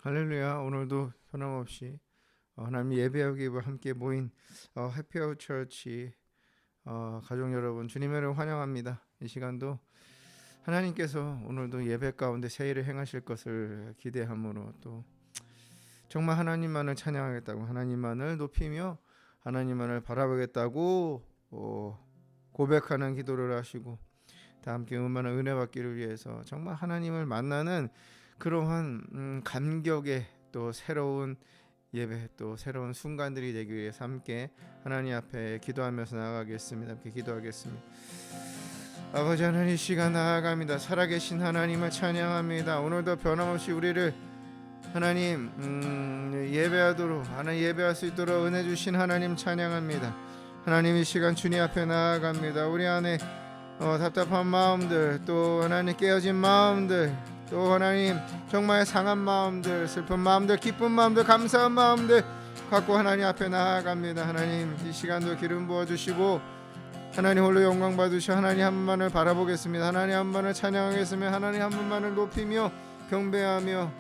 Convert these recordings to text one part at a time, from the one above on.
할렐루야. 오늘도 변함없이 하나님 예배하기 위해 함께 모인 해피아웃 처치 가족 여러분 주님을 환영합니다. 이 시간도 하나님께서 오늘도 예배 가운데 새 일을 행하실 것을 기대함으로 또 정말 하나님만을 찬양하겠다고, 하나님만을 높이며 하나님만을 바라보겠다고 고백하는 기도를 하시고 다 함께 음만한 은혜 받기를 위해서 정말 하나님을 만나는 그러한 감격의 또 새로운 예배, 또 새로운 순간들이 되기 위해서 함께 하나님 앞에 기도하면서 나아가겠습니다. 함께 기도하겠습니다. 아버지 하나님, 이 시간 나아갑니다. 살아계신 하나님을 찬양합니다. 오늘도 변함없이 우리를 하나님 예배하도록, 하나님 예배할 수 있도록 은혜 주신 하나님 찬양합니다. 하나님, 이 시간 주님 앞에 나아갑니다. 우리 안에 답답한 마음들, 또 하나님 깨어진 마음들, 또 하나님 정말 상한 마음들, 슬픈 마음들, 기쁜 마음들, 감사한 마음들 갖고 하나님 앞에 나아갑니다. 하나님, 이 시간도 기름 부어주시고 하나님 홀로 영광 받으시고 하나님 한 분만을 바라보겠습니다. 하나님 한 분만을 찬양하겠습니다. 하나님 한 분만을 높이며 경배하며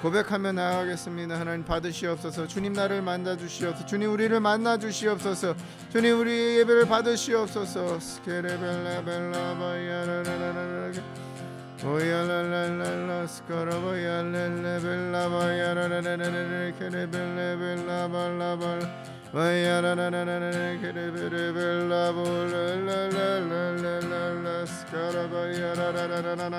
고백하며 나아가겠습니다. 하나님 받으시옵소서. 주님 나를 만나 주시옵소서. 주님 우리를 만나 주시옵소서. 주님 우리 예배를 받으시옵소서. 오야랄랄랄라 스카라바야랄레벨라바야랄레레레레 케레벨레벨라발라발 와야랄랄랄레 케레벨레벨라볼랄랄랄랄라 스카라바야랄랄랄라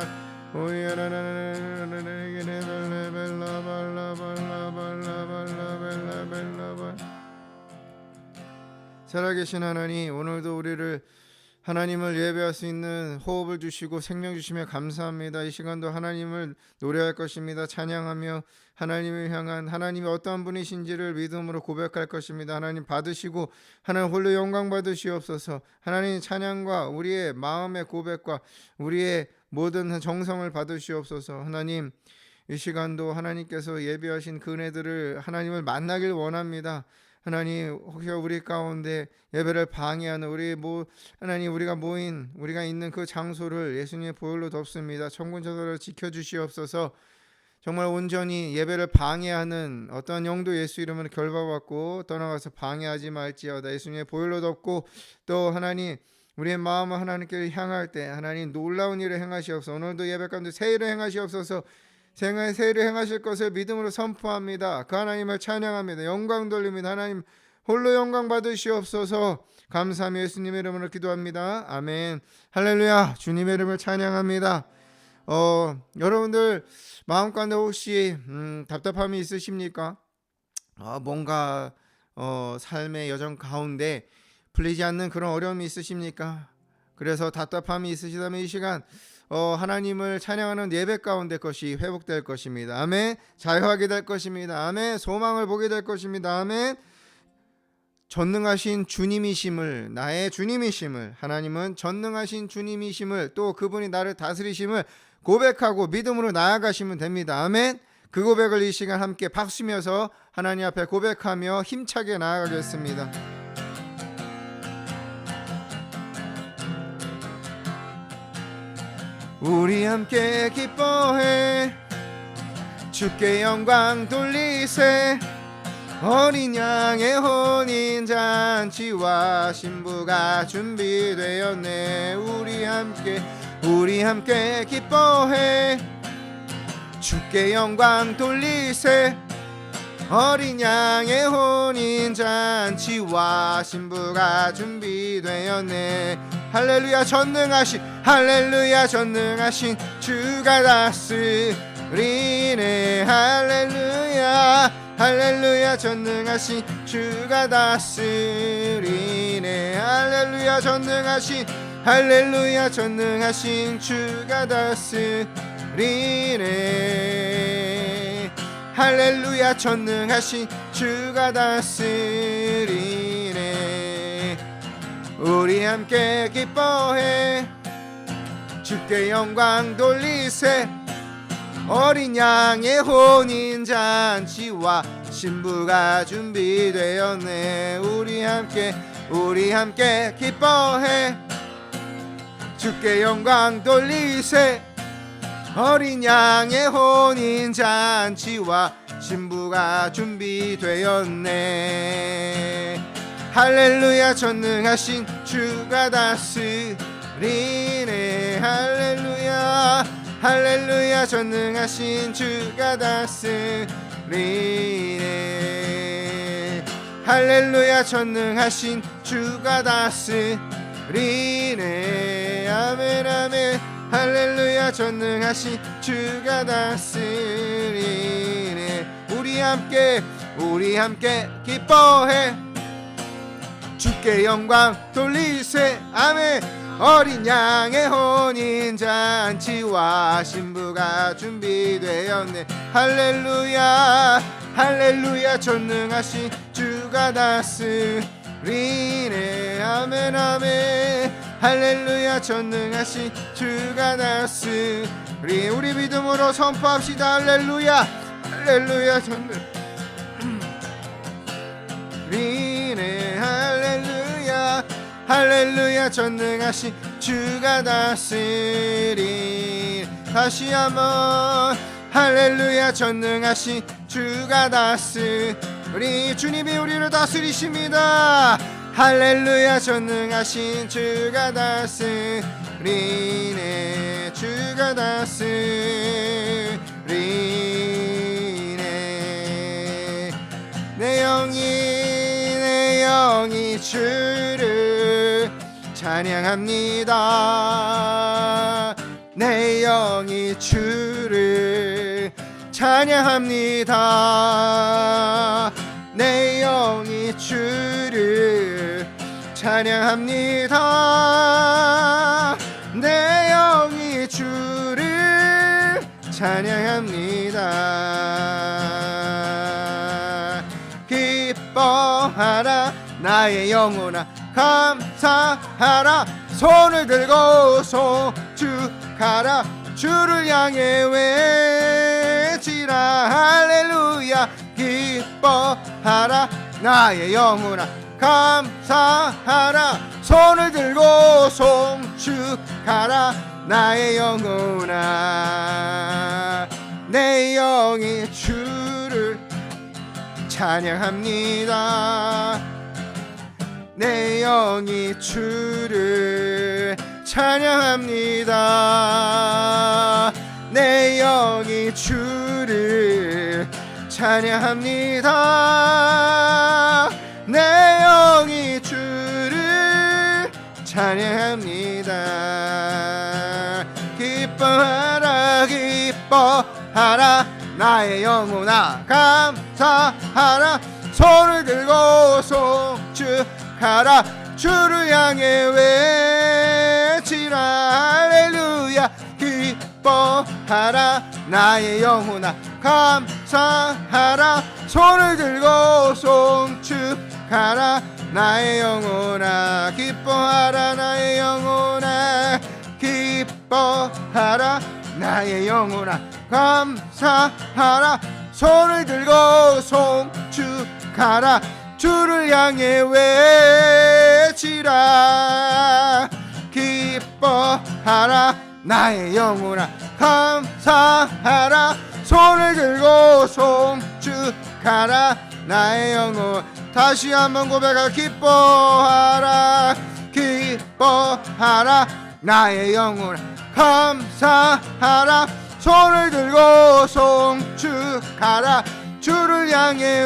오야랄랄랄레 케레벨레벨라발라발라발라발라벨라벨라발. 살아계신 하나님, 오늘도 우리를 하나님을 예배할 수 있는 호흡을 주시고 생명 주시며 감사합니다. 이 시간도 하나님을 노래할 것입니다. 찬양하며 하나님을 향한, 하나님이 어떠한 분이신지를 믿음으로 고백할 것입니다. 하나님 받으시고 하나님 홀로 영광 받으시옵소서. 하나님 찬양과 우리의 마음의 고백과 우리의 모든 정성을 받으시옵소서. 하나님, 이 시간도 하나님께서 예배하신 그 은혜들을 하나님을 만나길 원합니다. 하나님, 혹시 우리 가운데 예배를 방해하는 하나님, 우리가 있는 그 장소를 예수님의 보혈로 덮습니다. 천군천사로 지켜주시옵소서. 정말 온전히 예배를 방해하는 어떠한 영도 예수 이름으로 결박받고 떠나가서 방해하지 말지어다. 예수님의 보혈로 덮고 또 하나님 우리의 마음을 하나님께 향할 때 하나님 놀라운 일을 행하시옵소서. 오늘도 예배 가운데 새 일을 행하시옵소서. 새 일을 행하실 것을 믿음으로 선포합니다. 그 하나님을 찬양합니다. 영광 돌립니다. 하나님 홀로 영광 받으시옵소서. 감사하며 예수님의 이름으로 기도합니다. 아멘. 할렐루야. 주님의 이름을 찬양합니다. 여러분들 마음 가운데 혹시 답답함이 있으십니까? 뭔가 삶의 여정 가운데 풀리지 않는 그런 어려움이 있으십니까? 그래서 답답함이 있으시다면 이 시간 하나님을 찬양하는 예배 가운데 것이 회복될 것입니다. 아멘. 자유하게 될 것입니다. 아멘. 소망을 보게 될 것입니다. 아멘. 전능하신 주님이심을, 나의 주님이심을, 하나님은 전능하신 주님이심을, 또 그분이 나를 다스리심을 고백하고 믿음으로 나아가시면 됩니다. 아멘. 그 고백을 이 시간 함께 박수면서 하나님 앞에 고백하며 힘차게 나아가겠습니다. 우리 함께 기뻐해 주께 영광 돌리세. 어린 양의 혼인잔치와 신부가 준비되었네. 우리 함께 기뻐해 주께 영광 돌리세. 어린 양의 혼인잔치와 신부가 준비되었네. 할렐루야 전능하신 주가 다스리네. 할렐루야 전능하신 주가 다스리네. 할렐루야 전능하신 주가 다스리네. 할렐루야 전능하신 주가 다스리네. 우리 함께 기뻐해 주께 영광 돌리세. 어린 양의 혼인잔치와 신부가 준비되었네. 우리 함께 기뻐해 주께 영광 돌리세. 어린 양의 혼인 잔치와 신부가 준비되었네. 할렐루야 전능하신 주가 다스리네. 할렐루야 할렐루야 전능하신 주가 다스리네. 할렐루야 전능하신 주가 다스리네. 아멘 아멘. 할렐루야 전능하신 주가 다스리네. 우리 함께 기뻐해 주께 영광 돌리세. 아멘. 어린 양의 혼인 잔치와 신부가 준비되었네. 할렐루야 할렐루야 전능하신 주가 다스리네. 아멘 아멘. 할렐루야 전능하신 주가 다스리네. 우리 믿음으로 선포합시다. 할렐루야 할렐루야 전능하시네. 할렐루야 할렐루야 전능하신 주가 다스리네. 다시 한번 할렐루야 전능하신 주가 다스리네. 주님이 우리를 다스리십니다. 할렐루야 전능하신 주가 다스리네. 주가 다스리네. 내 영이 주를 찬양합니다. 내 영이 주를 찬양합니다. 내 영이 주를 찬양합니다. 내 영이 주를 찬양합니다. 기뻐하라 나의 영혼아 감사하라. 손을 들고 송축하라. 주를 향해 외치라. 할렐루야. 기뻐하라 나의 영혼아 감사하라. 손을 들고 송축하라. 나의 영혼아 내 영이 주를 찬양합니다. 내 영이 주를 찬양합니다. 내 영이 주를 찬양합니다. 내 영이 주를 찬양합니다. 기뻐하라 기뻐하라 나의 영혼아 감사하라. 손을 들고 송축하라. 주를 향해 외치라. 할렐루야. 기뻐하라 나의 영혼아 감사하라. 손을 들고 송축하라. 나의 영혼아 기뻐하라. 나의 영혼아 기뻐하라. 나의 영혼아 감사하라. 손을 들고 송축하라. 주를 향해 외치라. 기뻐하라. 나의 영혼아 감사하라. 손을 들고 송축하라. 나의 영혼. 다시 한번 고백하. 기뻐하라. 기뻐하라. 나의 영혼아 감사하라. 손을 들고 송축하라. 주를 향해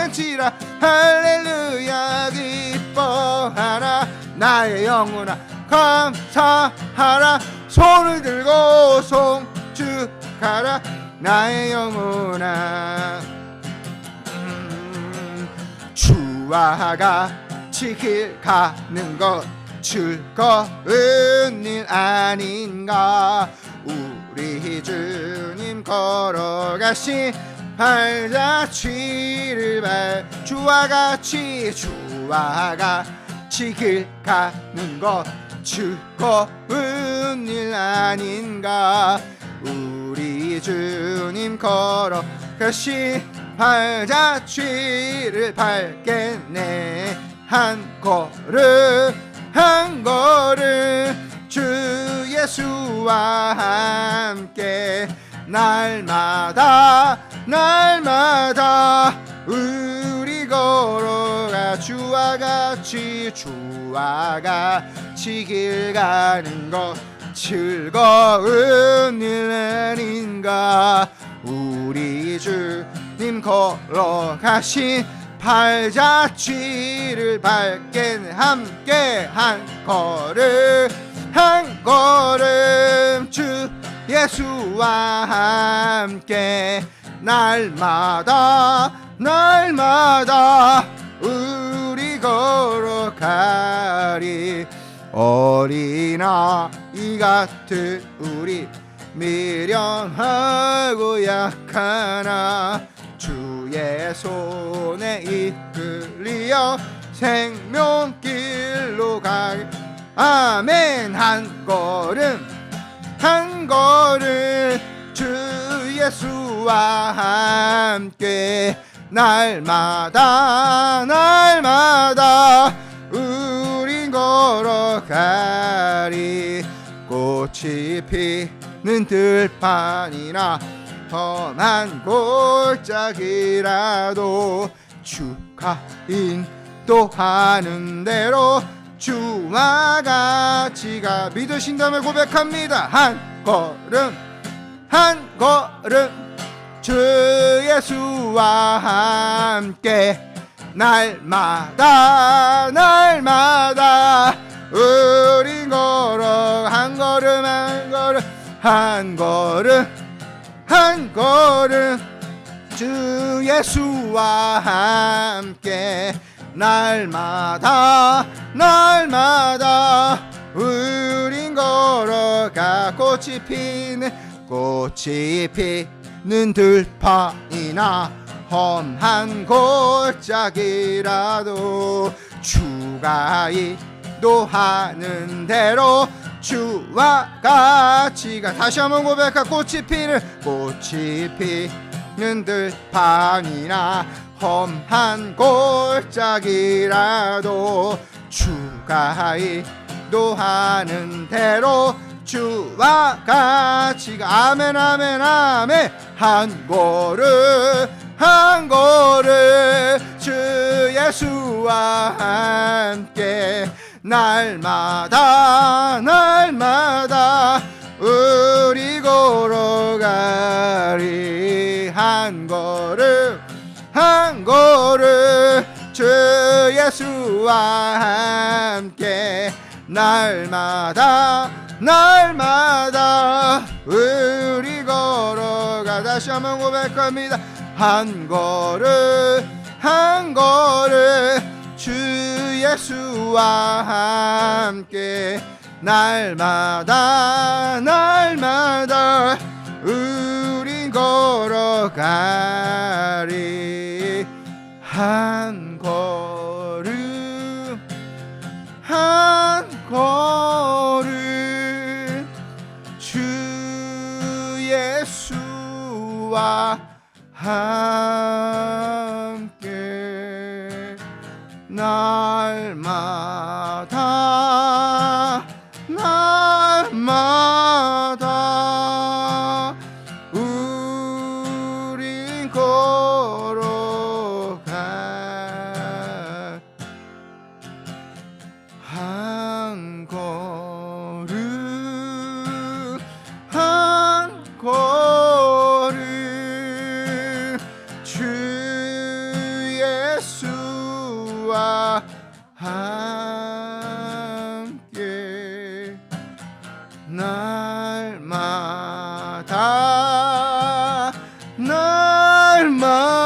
외치라. 할렐루야. 기뻐하라. 나의 영혼아 감사하라. 손을 들고 송축하라. 나의 영혼아 주와 같이 길 가는 것 즐거운 일 아닌가. 우리 주님 걸어가신 발자취를 밟. 주와 같이 길 가는 것 즐거운 일 아닌가. 우리 주님 걸어가신 발자취를 밟겠네. 한 걸음 한 걸음 주의 예수와 함께 날마다 날마다 우리 걸어가 주와 같이 길 가는 것 즐거운 일 아닌가. 우리 주님 걸어가신 발자취를 밝게 함께 한 걸음 주 예수와 함께 날마다 우리 걸어가리. 어린아이 같은 우리 미련하고 약하나 주의 손에 이끌려 생명길로 가리. 아멘. 한 걸음 주 예수와 함께 날마다 우린 걸어가리. 꽃이 피는 들판이나 험한 골짜기라도 주가 인도하는 대로 주와 같이 가. 믿으신다면 고백합니다. 한 걸음 주 예수와 함께 날마다 우린 걸어 한 걸음 주 예수와 함께 날마다 우린 걸어가. 꽃이 피는 들판이나 험한 골짜기라도 주가 인도하는 대로 주와 같이 가. 다시 한번 고백하. 꽃이 피는 들판이나 험한 골짜기라도 주가 인도하는 대로 주와 같이 가. 아멘. 한 걸음 주 예수와 함께 날마다 우리 걸어가리. 한 걸음 주 예수와 함께 날마다 우리 걸어가. 다시 한번 고백합니다. 한 걸음 주 예수와 함께 날마다 우리 걸어가리. 한 걸음 주 예수와 함께 날마다 우린 걸어가. 한 걸음 주 예수와 함께 날마다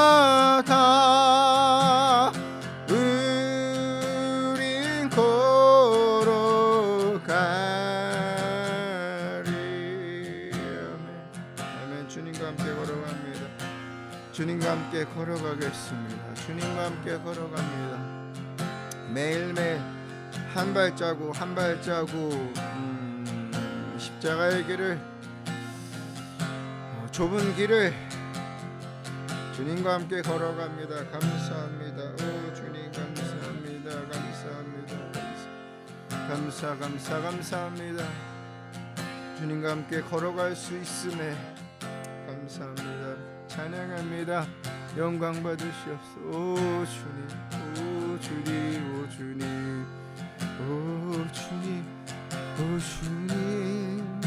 우린 걸어가리. 아멘. 주님과 함께 걸어갑니다. 주님과 함께 걸어가겠습니다. 주님과 함께 걸어갑니다. 매일매일 한 발자국 십자가의 길을, 좁은 길을 주님과 함께 걸어갑니다. 감사합니다. 오 주님 감사합니다. 감사합니다. 주님과 함께 걸어갈 수 있음에 감사합니다. 찬양합니다. 영광 받으시옵소서. 오 주님, 오 주님, 오 주님, 오 주님, 오 주님,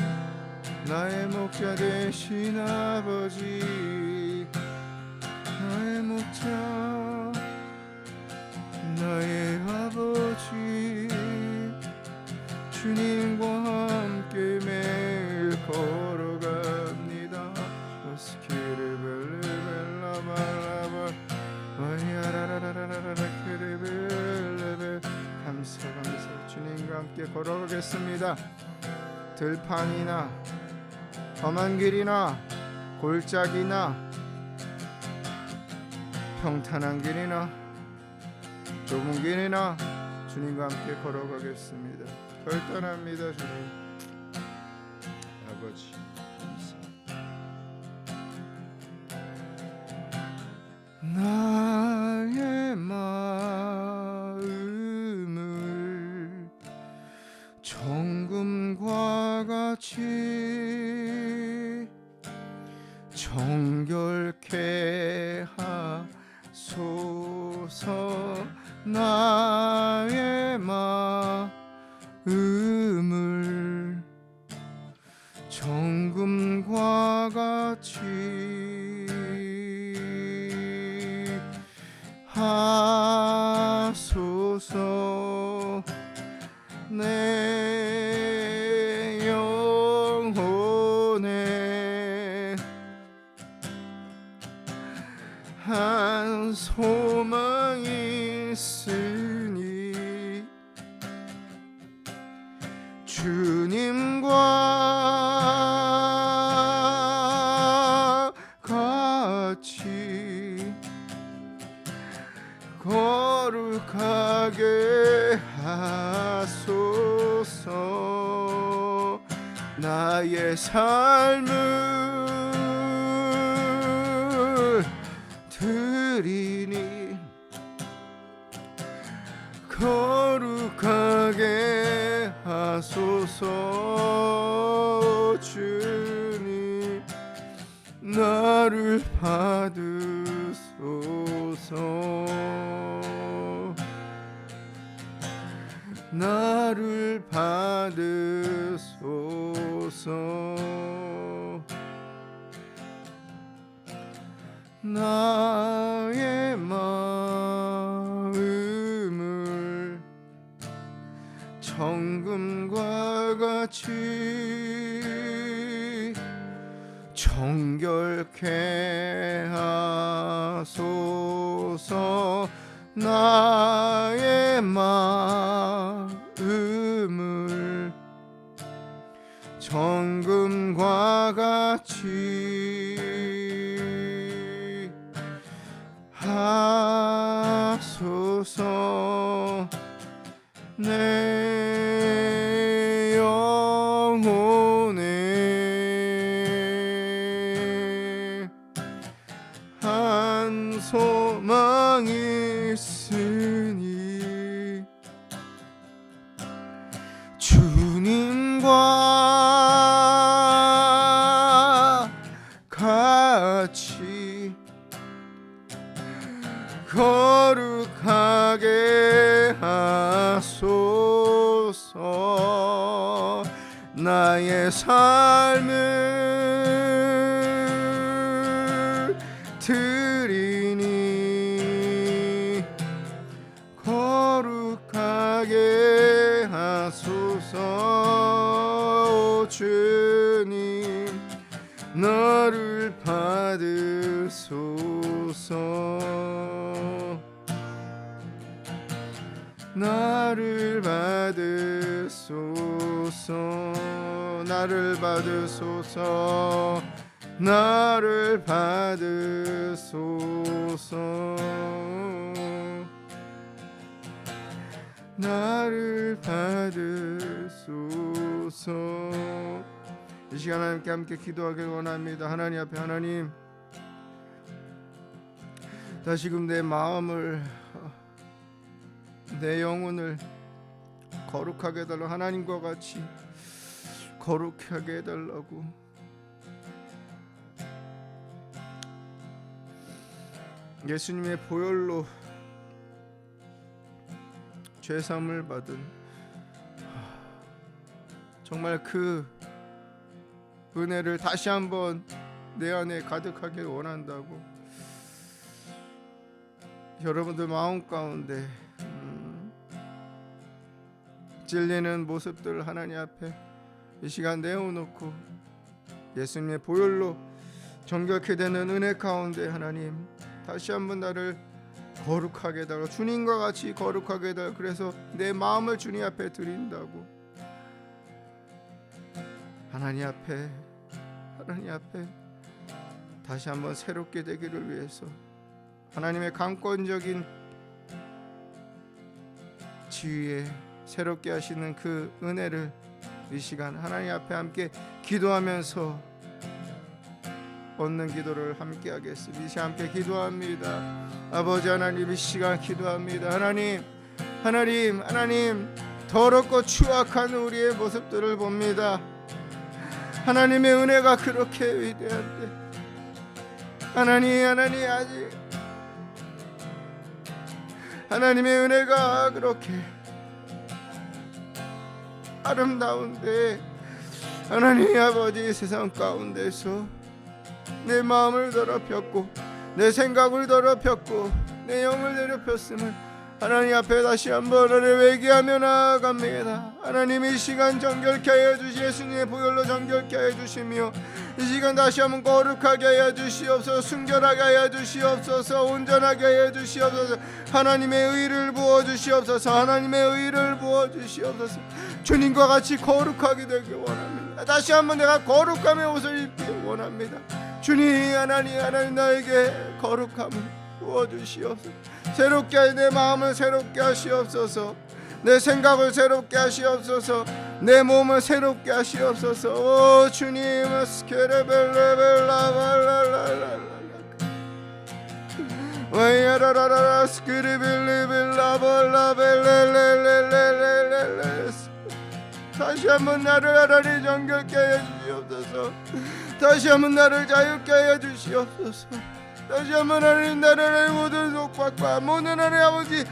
나의 목자 되신 아버지, 나의 목자, 나의 아버지, 주님과 함께 매일 걸어갑니다. 감사 주님과 함께 걸어가겠습니다. 들판이나 험한 길이나 골짜기나 평탄한 길이나 좁은 길이나 주님과 함께 걸어가겠습니다. 결단합니다. 주님 아버지 나의 마음을 정금과 같이 정결케 하소서. 나의 마음을 정금과 같이 하소서. 내 영혼에 한 소망이 있으니 주님과 같이 거룩하게 하소서. 나의 삶을 드리니 거룩하게 하소서. 주님 나를 받으소서. 나를 받으소서. 나의 마음을 정금과 같이 정결케 하소서. 나의 마음을 정금과 같이 하소서. 내 영혼에 한 소망이 있으니 주님과 같이 거룩하게 하소서. 나의 삶을 드리니 거룩하게 하소서. 주님 너를 받으소서. 나를 받으소서. 나를 받으소서. 나를 받으소서. 나를 받으소서. 이 시간 하나님께 함께 기도하길 원합니다. 하나님 앞에, 하나님 다시금 내 마음을, 내 영혼을 거룩하게 달라 하나님과 같이 거룩하게 해달라고. 예수님의 보혈로 죄사함을 받은 정말 그 은혜를 다시 한번 내 안에 가득하게 원한다고. 여러분들 마음 가운데 찔리는 모습들 하나님 앞에 이 시간 내어놓고 예수님의 보혈로 정결케 되는 은혜 가운데 하나님 다시 한번 나를 거룩하게 해달라. 주님과 같이 거룩하게 해달라. 그래서 내 마음을 주님 앞에 드린다고. 하나님 앞에 다시 한번 새롭게 되기를 위해서 하나님의 강권적인 지위에 새롭게 하시는 그 은혜를 이 시간 하나님 앞에 함께 기도하면서 얻는 기도를 함께 하겠습니다. 이 시간 함께 기도합니다. 아버지 하나님, 이 시간 기도합니다. 하나님 더럽고 추악한 우리의 모습들을 봅니다. 하나님의 은혜가 그렇게 위대한데 하나님 아직 하나님의 은혜가 그렇게 아름다운데 하나님 아버지 세상 가운데서 내 마음을 더럽혔고 내 생각을 더럽혔고 내 영을 더럽혔음을 하나님 앞에 다시 한번 회개하며 나아갑니다. 하나님 이 시간 정결케 하여 주시 예수님의 보혈로 정결케 하여 주시며 이 시간 다시 한번 거룩하게 하여 주시옵소서. 순결하게 하여 주시옵소서. 온전하게 하여 주시옵소서. 하나님의 의를 부어 주시옵소서. 하나님의 의를 부어 주시옵소서. 주님과 같이 거룩하게 되길 원합니다. 다시 한번 내가 거룩함의 옷을 입기 원합니다. 주님 하나님 나에게 거룩함을 부어 주시옵소서. 새롭게 내 마음을 새롭게 하시옵소서. 내 생각을 새롭게 하시옵소서. 내 몸을 새롭게 하시옵소서. 오 주님 스케레벨레벨라발랄랄랄라 와이야라라라 스케레벨레벨라발라벨레레레레레레 다시 한번 나를 하나님 정결케 하여 주시옵소서. 다시 한번 나를 자유케 하여 주시옵소서. 다시 한번 하나님 나라의 모든 속박과 모든 하나님 아버지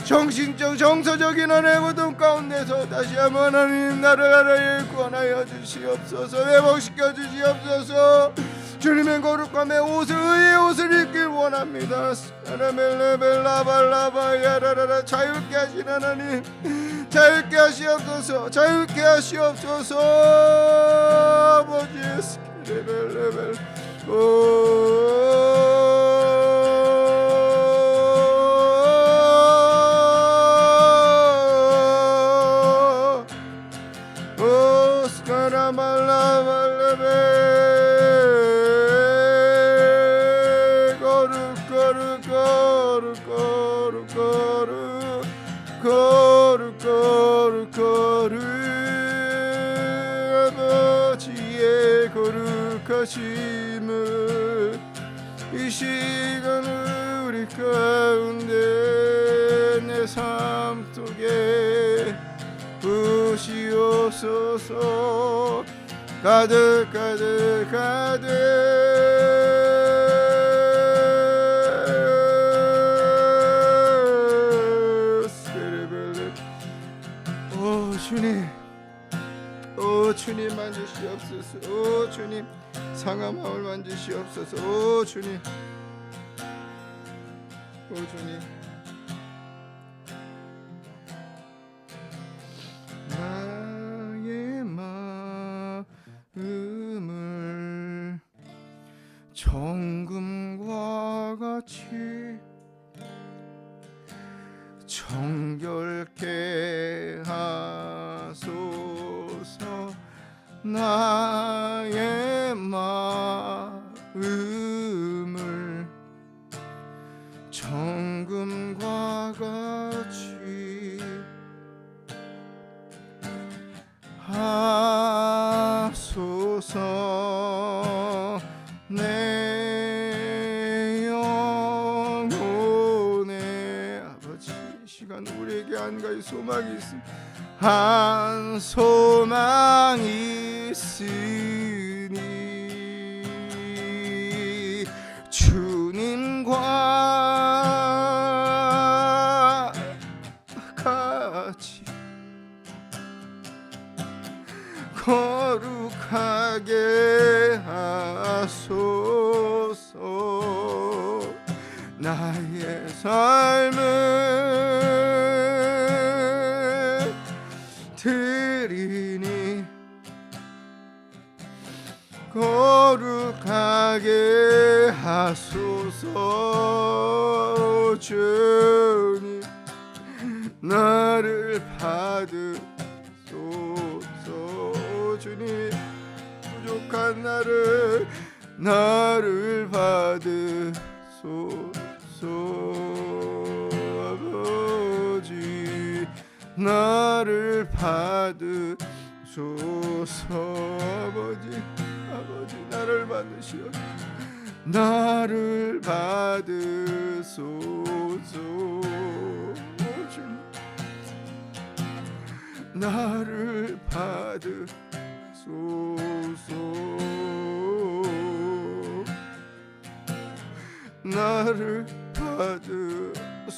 정신적 정서적인 하나의 모든 가운데서 다시 한번 하나님 나를 하나님 구원하여 주시옵소서. 회복시켜 주시옵소서. 주님의 거룩함의 옷을 의의 옷을 입길 원합니다. 라멜레벨라발라바야라라라 자유케 하신 하나님 자유케 하시옵소서. 자유케 하시옵소서. 아버지 스키레벨레벨 아버지의 거룩하심을 이 시간 우리 가운데 내 삶 속에 부시옵소서. 가득 주님 만지시옵소서. 오 주님 상한 마음을 만지시옵소서. 오 주님 나의 마음을 정금과 같이 정결케 하소서. 나의 마음을 정금과 같이 하소서. 내 영혼의 아버지 시간 우리에게 한 가지 소망이 있습니다. 한 소망이 거룩하게 하소서. 나의 삶을 드리니 거룩하게 하소서. 주님 나를 받으소서. 주님 부족한 나를 받으소서. 아버지 나를 받으소서. 아버지 나를 받으시오. 나를 받으소서. 나를 받으소서. 나를 받으소서.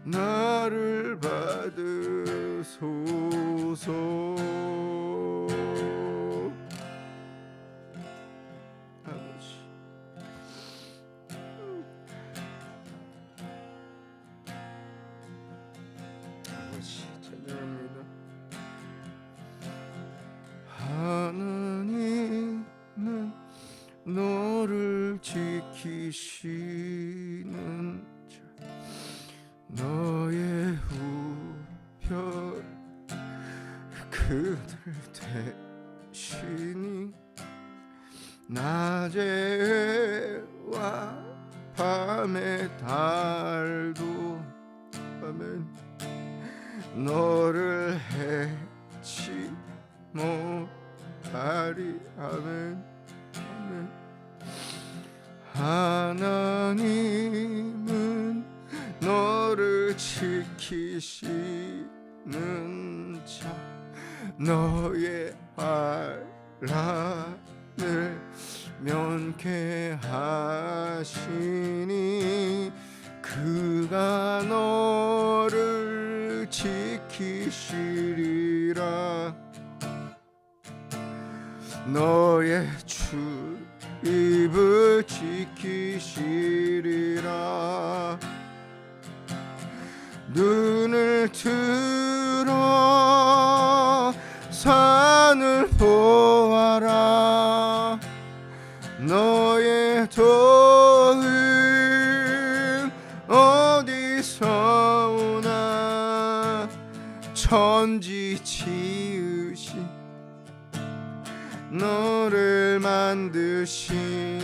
나를 받으소서. 아버지 찬양합니다. 하나님은 너를 지키시는 자, 너의 우편 그들 대신이 낮에와 밤의 달도 아멘 너를 해치 못하리. 아멘 아멘. 하나님은 너를 지키시는 자, 너의 환난을 면케하시니 그가 너를 지키시리라. 너의 출입을 지키시리라. 눈을 들어 산을 보아라. 너의 도움 어디서 오나. 천지 지으신 너를 만드신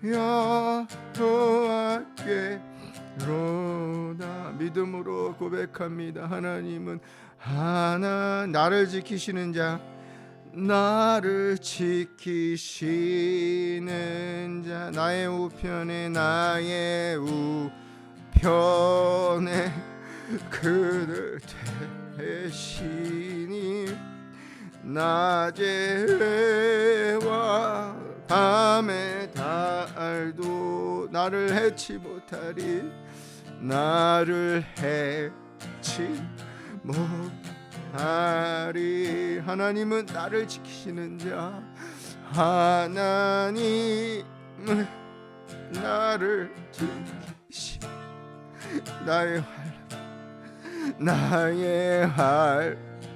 여호와께로다. 믿음으로 고백합니다. 하나님은 나를 지키시는 자, 나를 지키시는 자, 나의 우편에 그들 대신이 낮에와 밤의 달도 나를 해치 못하리. 나를 해치 못하리. 하나님은 나를 지키시는 자, 하나님은 나를 지키시. 나의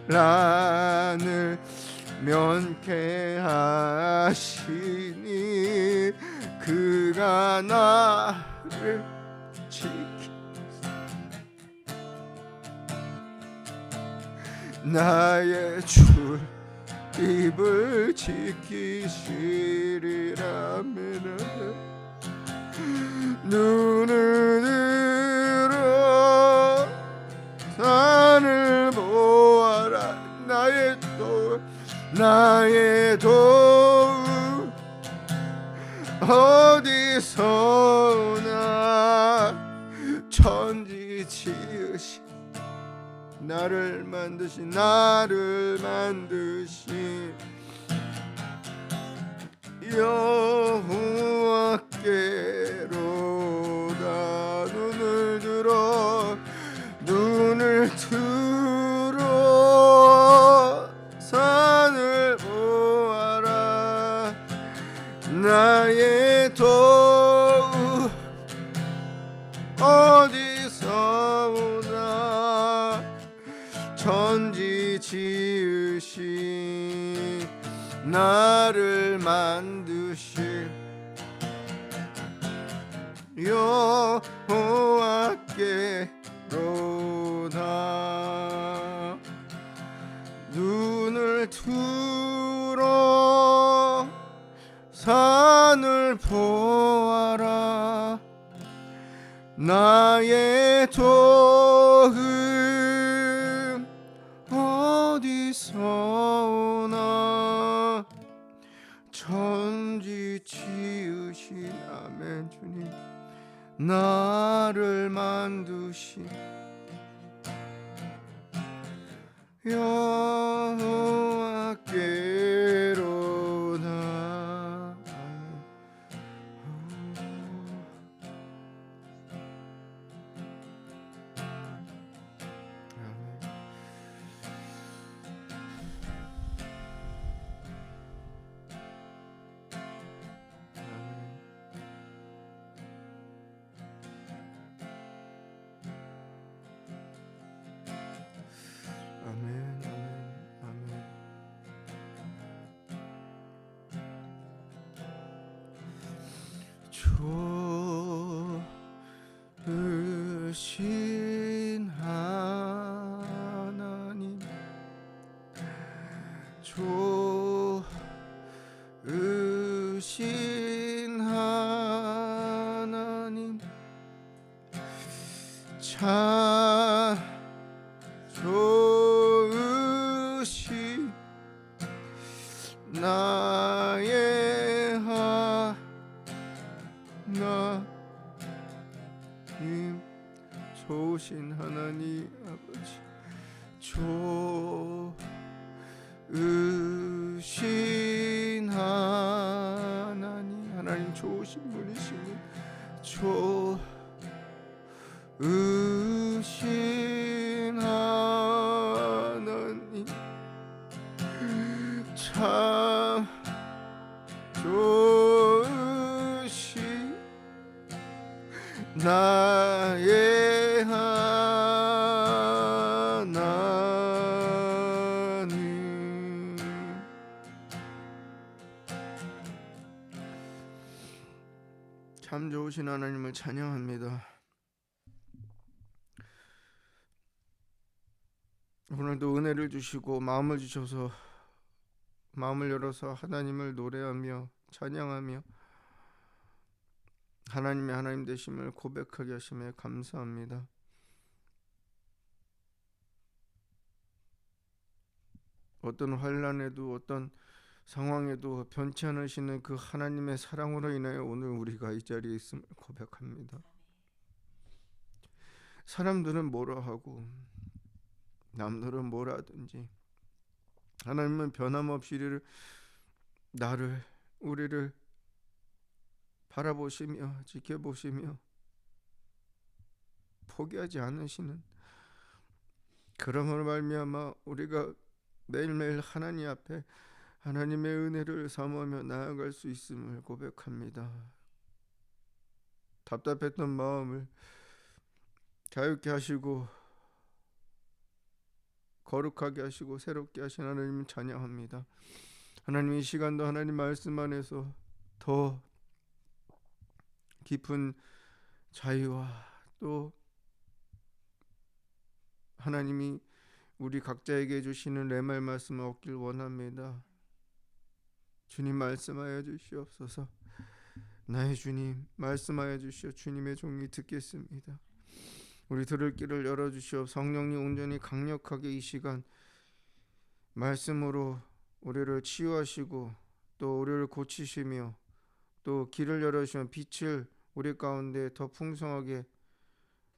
환난을 면케하시니 그가 나를 지키. 나의 출입을 지키시리라. 눈을 들어 산을 보아라. 나의 도움 어디서 오나. 천지 지으신 나를 만드신 여호와께로다. 눈을 들어 눈을 들어 산을 보아라. 나의 도움 어디서 오나. 천지 지으신 나를 만드실 여호와께로다. 눈을 들어 산을 보아라. 나의 도움 어디서 오나. 천지 지으신 아멘 주님 나를 만드신 여호와께로다. 아멘, 아멘, 좋으신 하나님, 좋으신 하나님, 참 좋으신 나의 하나님, 좋으신 하나님 아버지, 좋으신 하나님, 하나님 좋으신 분이시니 좋으신 하나님, 참 좋으신 나의 하나님. 참 좋으신 하나님을 찬양합니다. 오늘도 은혜를 주시고 마음을 주셔서 마음을 열어서 하나님을 노래하며 찬양하며 하나님의 하나님 되심을 고백하게 하심에 감사합니다. 어떤 환난에도 어떤 상황에도 변치 않으시는 그 하나님의 사랑으로 인하여 오늘 우리가 이 자리에 있음을 고백합니다. 사람들은 뭐라 하고 남들은 뭐라 하든지 하나님은 변함없이 우리를 바라보시며 지켜보시며 포기하지 않으시는, 그러므로 말미암아 우리가 매일매일 하나님 앞에 하나님의 은혜를 사모하며 나아갈 수 있음을 고백합니다. 답답했던 마음을 자유케 하시고 거룩하게 하시고 새롭게 하신 하나님을 찬양합니다. 하나님, 이 시간도 하나님 말씀 안에서 더 깊은 자유와 또 하나님이 우리 각자에게 주시는 레말 말씀을 얻길 원합니다. 주님 말씀하여 주시옵소서. 나의 주님 말씀하여 주시오. 주님의 종이 듣겠습니다. 우리 들을 길을 열어주시옵. 성령님 온전히 강력하게 이 시간 말씀으로 우리를 치유하시고 또 우리를 고치시며 또 길을 열어주시면 빛을 우리 가운데 더 풍성하게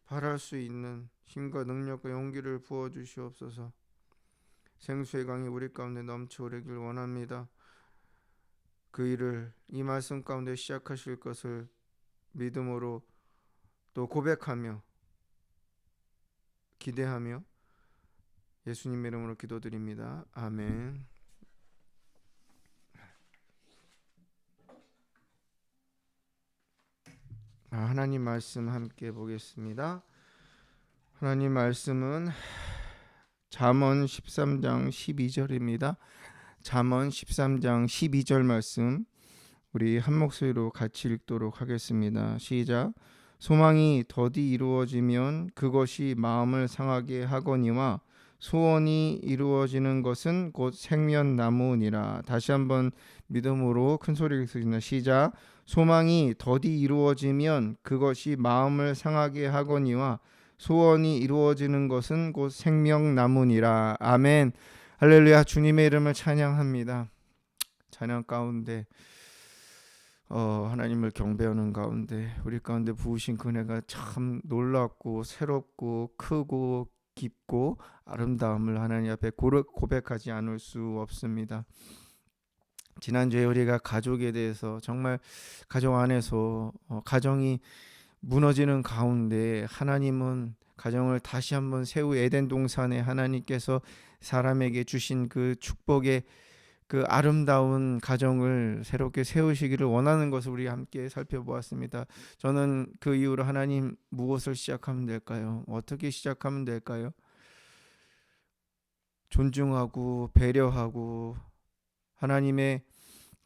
발할 수 있는 힘과 능력과 용기를 부어주시옵소서. 생수의 강이 우리 가운데 넘쳐오르길 원합니다. 그 일을 이 말씀 가운데 시작하실 것을 믿음으로 또 고백하며 기대하며 예수님 이름으로 기도드립니다. 아멘. 하나님 말씀 함께 보겠습니다. 하나님 말씀은 잠언 13장 12절입니다. 잠언 13장 12절 말씀 우리 한 목소리로 같이 읽도록 하겠습니다. 시작. 소망이 더디 이루어지면 그것이 마음을 상하게 하거니와 소원이 이루어지는 것은 곧 생면나무니라. 다시 한번 믿음으로 큰 소리를 읽습니다. 시작. 소망이 더디 이루어지면 그것이 마음을 상하게 하거니와 소원이 이루어지는 것은 곧 생명나무니라. 아멘. 할렐루야. 주님의 이름을 찬양합니다. 찬양 가운데 하나님을 경배하는 가운데 우리 가운데 부으신 그네가 참 놀랍고 새롭고 크고 깊고 아름다움을 하나님 앞에 고백하지 않을 수 없습니다. 지난주에 우리가 가족에 대해서 정말 가족 안에서 가정이 무너지는 가운데 하나님은 가정을 다시 한번 새우 에덴 동산에 하나님께서 사람에게 주신 그 축복의 그 아름다운 가정을 새롭게 세우시기를 원하는 것을 우리 함께 살펴보았습니다. 저는 그 이후로 하나님 무엇을 시작하면 될까요? 어떻게 시작하면 될까요? 존중하고 배려하고 하나님의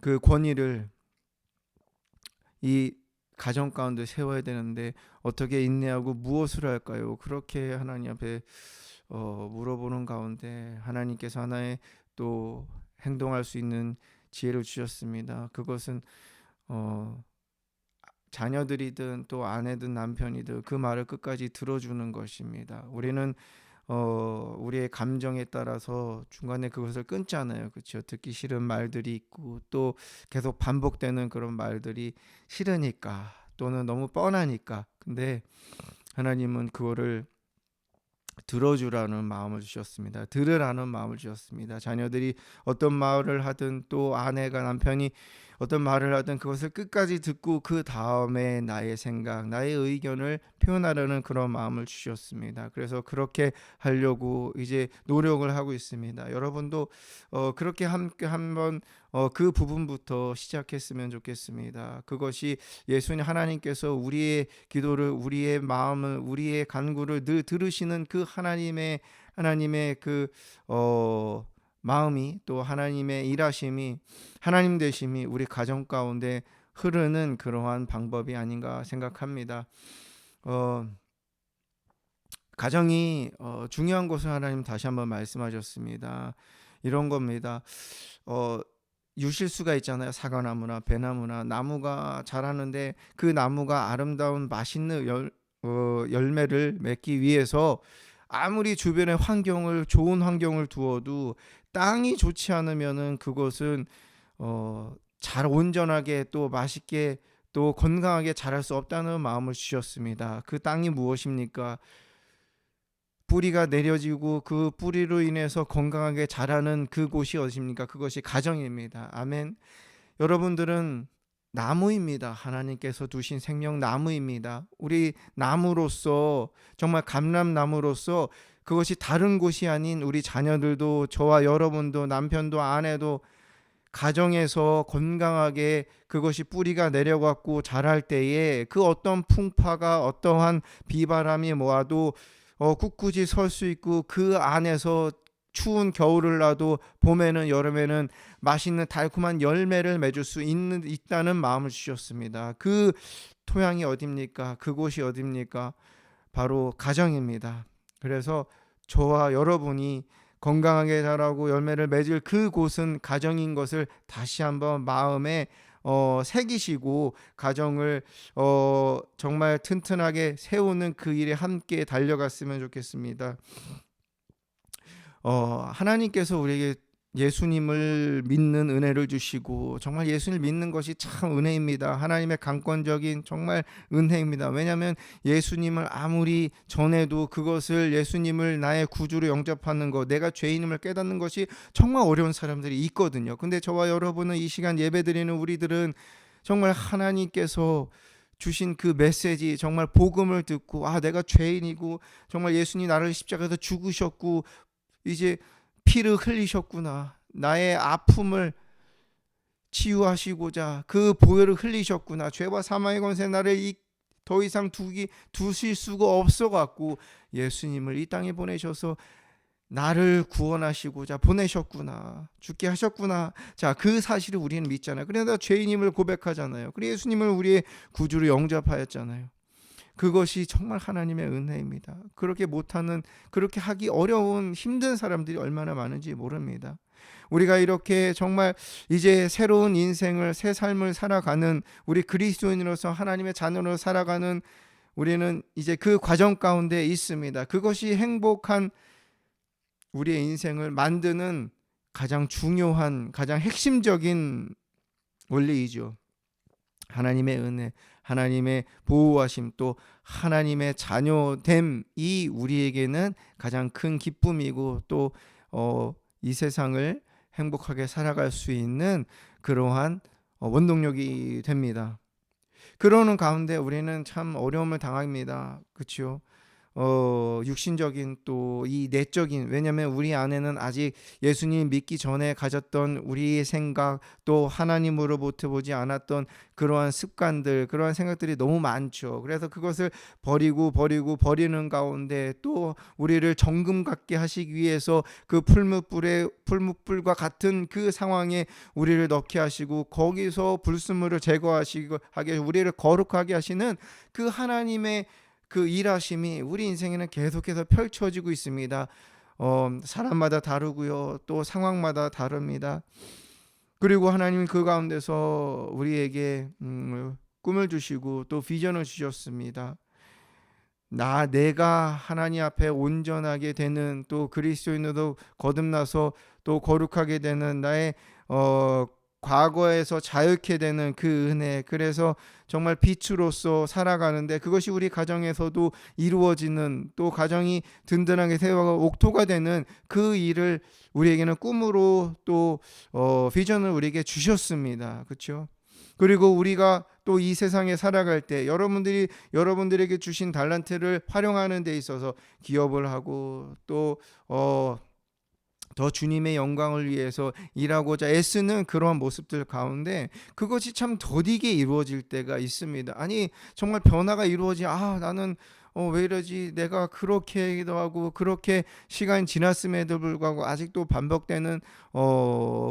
그 권위를 이 가정 가운데 세워야 되는데 어떻게 인내하고 무엇을 할까요? 그렇게 하나님 앞에 물어보는 가운데 하나님께서 하나의 또 행동할 수 있는 지혜를 주셨습니다. 그것은 자녀들이든 또 아내든 남편이든 그 말을 끝까지 들어주는 것입니다. 우리는 우리의 감정에 따라서 중간에 그것을 끊잖아요. 그렇죠? 듣기 싫은 말들이 있고 또 계속 반복되는 그런 말들이 싫으니까 또는 너무 뻔하니까. 근데 하나님은 그거를 들어주라는 마음을 주셨습니다. 들으라는 마음을 주셨습니다. 자녀들이 어떤 말을 하든 또 아내가 남편이 어떤 말을 하든 그것을 끝까지 듣고 그 다음에 나의 생각, 나의 의견을 표현하려는 그런 마음을 주셨습니다. 그래서 그렇게 하려고 이제 노력을 하고 있습니다. 여러분도 그렇게 함께 한번 그 부분부터 시작했으면 좋겠습니다. 그것이 예수님 하나님께서 우리의 기도를, 우리의 마음을, 우리의 간구를 늘 들으시는 그 하나님의 그 마음이 또 하나님의 일하심이 하나님 되심이 우리 가정 가운데 흐르는 그러한 방법이 아닌가 생각합니다. 가정이 중요한 것을 하나님 다시 한번 말씀하셨습니다. 이런 겁니다. 유실수가 있잖아요. 사과나무나 배나무나 나무가 자라는데 그 나무가 아름다운 맛있는 열매를 맺기 위해서 아무리 주변의 환경을 좋은 환경을 두어도 땅이 좋지 않으면은 그것은 잘 온전하게 또 맛있게 또 건강하게 자랄 수 없다는 마음을 주셨습니다. 그 땅이 무엇입니까? 뿌리가 내려지고 그 뿌리로 인해서 건강하게 자라는 그곳이 어디입니까? 그것이 가정입니다. 아멘. 여러분들은 나무입니다. 하나님께서 두신 생명 나무입니다. 우리 나무로서 정말 감람나무로서 그것이 다른 곳이 아닌 우리 자녀들도 저와 여러분도 남편도 아내도 가정에서 건강하게 그것이 뿌리가 내려갖고 자랄 때에 그 어떤 풍파가 어떠한 비바람이 모아도 꿋꿋이 설 수 있고 그 안에서 추운 겨울을 나도 봄에는 여름에는 맛있는 달콤한 열매를 맺을 수 있다는 마음을 주셨습니다. 그 토양이 어딥니까? 그곳이 어딥니까? 바로 가정입니다. 그래서 저와 여러분이 건강하게 자라고 열매를 맺을 그곳은 가정인 것을 다시 한번 마음에 새기시고 가정을 정말 튼튼하게 세우는 그 일에 함께 달려갔으면 좋겠습니다. 하나님께서 우리에게 예수님을 믿는 은혜를 주시고 정말 예수님을 믿는 것이 참 은혜입니다. 하나님의 강권적인 정말 은혜입니다. 왜냐하면 예수님을 아무리 전해도 그것을 예수님을 나의 구주로 영접하는 것, 내가 죄인임을 깨닫는 것이 정말 어려운 사람들이 있거든요. 근데 저와 여러분은 이 시간 예배드리는 우리들은 정말 하나님께서 주신 그 메시지, 정말 복음을 듣고 내가 죄인이고 정말 예수님 나를 십자가에서 죽으셨고 이제 피를 흘리셨구나, 나의 아픔을 치유하시고자 그 보혈을 흘리셨구나, 죄와 사망의 권세 나를 더 이상 두실 수가 없어 갖고 예수님을 이 땅에 보내셔서 나를 구원하시고자 보내셨구나, 죽게 하셨구나. 자, 그 사실을 우리는 믿잖아요. 그래서 죄인임을 고백하잖아요. 그리고 예수님을 우리의 구주로 영접하였잖아요. 그것이 정말 하나님의 은혜입니다. 그렇게 못하는, 그렇게 하기 어려운 힘든 사람들이 얼마나 많은지 모릅니다. 우리가 이렇게 정말 이제 새로운 인생을, 새 삶을 살아가는 우리 그리스도인으로서 하나님의 자녀로 살아가는 우리는 이제 그 과정 가운데 있습니다. 그것이 행복한 우리의 인생을 만드는 가장 중요한, 가장 핵심적인 원리이죠. 하나님의 은혜, 하나님의 보호하심, 또 하나님의 자녀됨이 우리에게는 가장 큰 기쁨이고 또 이 세상을 행복하게 살아갈 수 있는 그러한 원동력이 됩니다. 그러는 가운데 우리는 참 어려움을 당합니다. 그렇죠? 육신적인 또 이 내적인, 왜냐하면 우리 안에는 아직 예수님 믿기 전에 가졌던 우리의 생각, 또 하나님으로부터 보지 않았던 그러한 습관들, 그러한 생각들이 너무 많죠. 그래서 그것을 버리는 가운데 또 우리를 정금 같게 하시기 위해서 그 풀무불과 같은 그 상황에 우리를 넣게 하시고 거기서 불순물을 제거하시고 하게 우리를 거룩하게 하시는 그 하나님의 그 일하심이 우리 인생에는 계속해서 펼쳐지고 있습니다. 사람마다 다르고요, 또 상황마다 다릅니다. 그리고 하나님은 그 가운데서 우리에게 꿈을 주시고 또 비전을 주셨습니다. 내가 하나님 앞에 온전하게 되는, 또 그리스도인으로 거듭나서 또 거룩하게 되는 나의 과거에서 자유케 되는 그 은혜, 그래서 정말 빛으로서 살아가는데 그것이 우리 가정에서도 이루어지는, 또 가정이 든든하게 세워가고 옥토가 되는 그 일을 우리에게는 꿈으로 또 비전을 우리에게 주셨습니다. 그렇죠? 그리고 우리가 또 이 세상에 살아갈 때 여러분들에게 주신 달란트를 활용하는 데 있어서 기업을 하고 또 더 주님의 영광을 위해서 일하고자 애쓰는 그러한 모습들 가운데 그것이 참 더디게 이루어질 때가 있습니다. 아니 정말 변화가 나는 왜 이러지, 내가 그렇게 기도하고 그렇게 시간이 지났음에도 불구하고 아직도 반복되는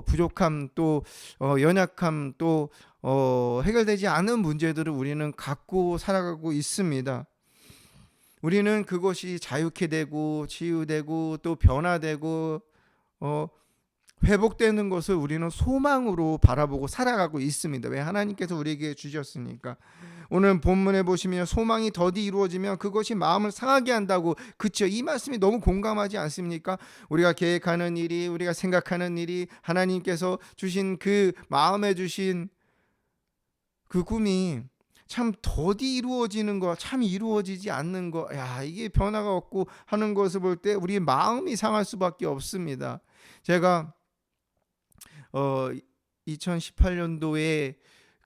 부족함, 또 연약함, 또 해결되지 않은 문제들을 우리는 갖고 살아가고 있습니다. 우리는 그것이 자유케 되고 치유되고 또 변화되고 회복되는 것을 우리는 소망으로 바라보고 살아가고 있습니다. 왜? 하나님께서 우리에게 주셨으니까. 오늘 본문에 보시면 소망이 더디 이루어지면 그것이 마음을 상하게 한다고, 그쵸? 이 말씀이 너무 공감하지 않습니까? 우리가 계획하는 일이, 우리가 생각하는 일이, 하나님께서 주신 그 마음에 주신 그 꿈이 참 더디 이루어지는 거, 참 이루어지지 않는 거, 이게 변화가 없고 하는 것을 볼 때 우리 마음이 상할 수밖에 없습니다. 제가 2018년도에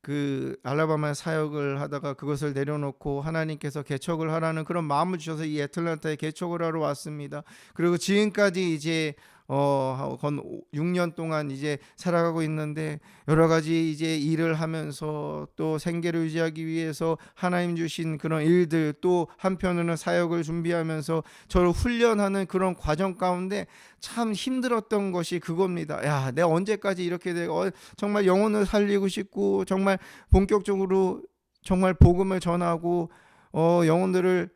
그 알라바마 사역을 하다가 그것을 내려놓고 하나님께서 개척을 하라는 그런 마음을 주셔서 이 애틀랜타에 개척을 하러 왔습니다. 그리고 지금까지 이제 건 6년 동안 이제 살아가고 있는데 여러 가지 이제 일을 하면서 또 생계를 유지하기 위해서 하나님 주신 그런 일들, 또 한편으로는 사역을 준비하면서 저를 훈련하는 그런 과정 가운데 참 힘들었던 것이 그겁니다. 내가 언제까지 이렇게 되고 정말 영혼을 살리고 싶고 정말 본격적으로 정말 복음을 전하고 영혼들을,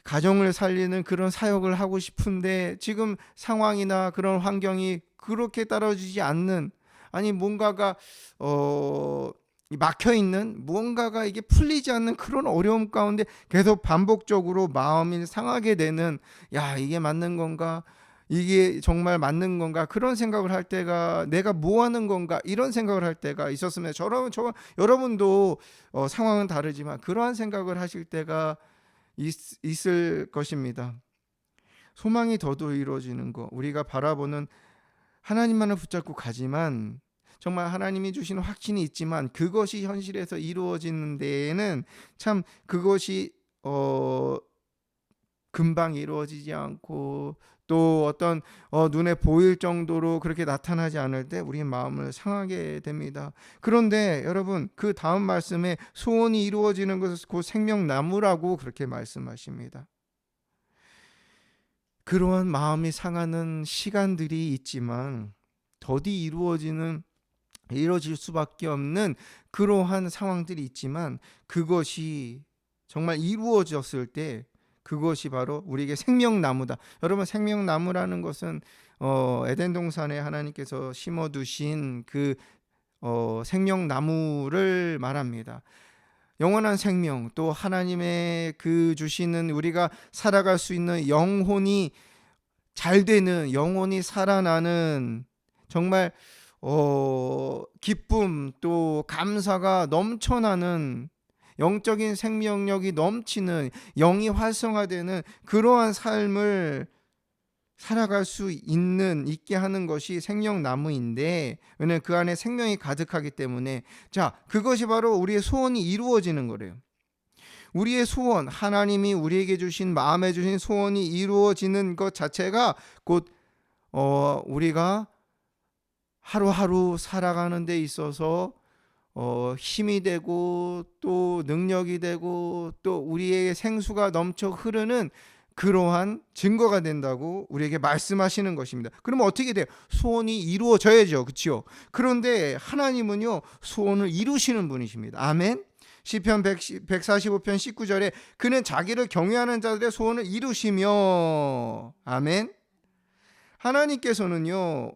가정을 살리는 그런 사역을 하고 싶은데 지금 상황이나 그런 환경이 그렇게 따라주지 않는, 아니 뭔가가 막혀 있는, 무언가가 이게 풀리지 않는 그런 어려움 가운데 계속 반복적으로 마음이 상하게 되는, 이게 맞는 건가, 이게 정말 맞는 건가, 그런 생각을 할 때가, 내가 뭐 하는 건가, 이런 생각을 할 때가 있었으면 여러분도 상황은 다르지만 그러한 생각을 하실 때가 있을 것입니다. 소망이 더도 이루어지는 것, 우리가 바라보는 하나님만을 붙잡고 가지만 정말 하나님이 주신 확신이 있지만 그것이 현실에서 이루어지는 데에는 참 그것이 금방 이루어지지 않고 또 어떤 눈에 보일 정도로 그렇게 나타나지 않을 때 우리 마음을 상하게 됩니다. 그런데 여러분, 그 다음 말씀에 소원이 이루어지는 것은 곧 생명나무라고 그렇게 말씀하십니다. 그러한 마음이 상하는 시간들이 있지만 더디 이루어질 수밖에 없는 그러한 상황들이 있지만 그것이 정말 이루어졌을 때 그것이 바로 우리에게 생명나무다. 여러분, 생명나무라는 것은 에덴 동산에 하나님께서 심어두신 그 생명나무를 말합니다. 영원한 생명, 또 하나님의 그 주시는 우리가 살아갈 수 있는 영혼이 잘 되는, 영혼이 살아나는 정말 기쁨 또 감사가 넘쳐나는 영적인 생명력이 넘치는 영이 활성화되는 그러한 삶을 살아갈 수 있게 하는 것이 생명나무인데, 왜냐하면 그 안에 생명이 가득하기 때문에 그것이 바로 우리의 소원이 이루어지는 거래요. 우리의 소원, 하나님이 우리에게 주신 마음에 주신 소원이 이루어지는 것 자체가 곧 우리가 하루하루 살아가는 데 있어서 힘이 되고 또 능력이 되고 또 우리의 생수가 넘쳐 흐르는 그러한 증거가 된다고 우리에게 말씀하시는 것입니다. 그러면 어떻게 돼요? 소원이 이루어져야죠. 그렇죠? 그런데 하나님은요, 소원을 이루시는 분이십니다. 아멘. 시편 145편 19절에 그는 자기를 경외하는 자들의 소원을 이루시며, 아멘. 하나님께서는요,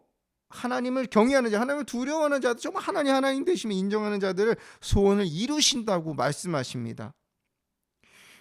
하나님을 경외하는 자, 하나님을 두려워하는 자들, 정말 하나님 되심을 인정하는 자들을 소원을 이루신다고 말씀하십니다.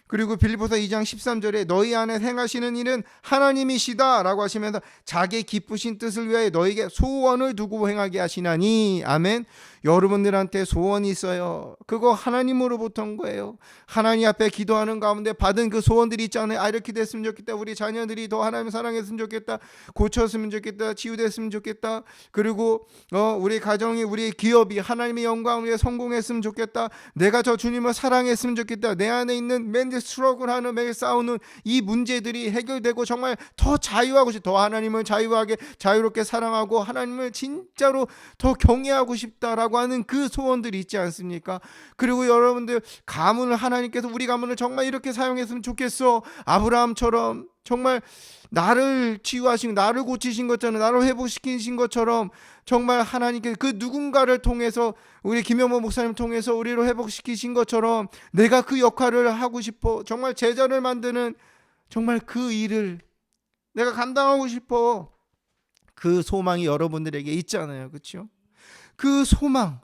그리고 빌립보서 2장 13절에 너희 안에 행하시는 일은 하나님이시다 라고 하시면서 자기 기쁘신 뜻을 위하여 너에게 소원을 두고 행하게 하시나니, 아멘. 여러분들한테 소원이 있어요. 그거 하나님으로부터 온 거예요. 하나님 앞에 기도하는 가운데 받은 그 소원들이 있잖아요. 이렇게 됐으면 좋겠다, 우리 자녀들이 더 하나님 사랑했으면 좋겠다, 고쳤으면 좋겠다, 치유됐으면 좋겠다, 그리고 우리 가정이, 우리 기업이 하나님의 영광 위에 성공했으면 좋겠다, 내가 저 주님을 사랑했으면 좋겠다, 내 안에 있는 맨 스트러글하는, 매일 싸우는 이 문제들이 해결되고 정말 더 자유하고 더 하나님을 자유롭게 사랑하고 하나님을 진짜로 더 경외하고 싶다라고 하는 그 소원들이 있지 않습니까? 그리고 여러분들 가문을 하나님께서 우리 가문을 정말 이렇게 사용했으면 좋겠어. 아브라함처럼 정말 나를 치유하신, 나를 고치신 것처럼, 나를 회복시키신 것처럼 정말 하나님께서 그 누군가를 통해서, 우리 김영모 목사님 통해서 우리를 회복시키신 것처럼 내가 그 역할을 하고 싶어. 정말 제자를 만드는 정말 그 일을 내가 감당하고 싶어. 그 소망이 여러분들에게 있잖아요. 그렇죠? 그 소망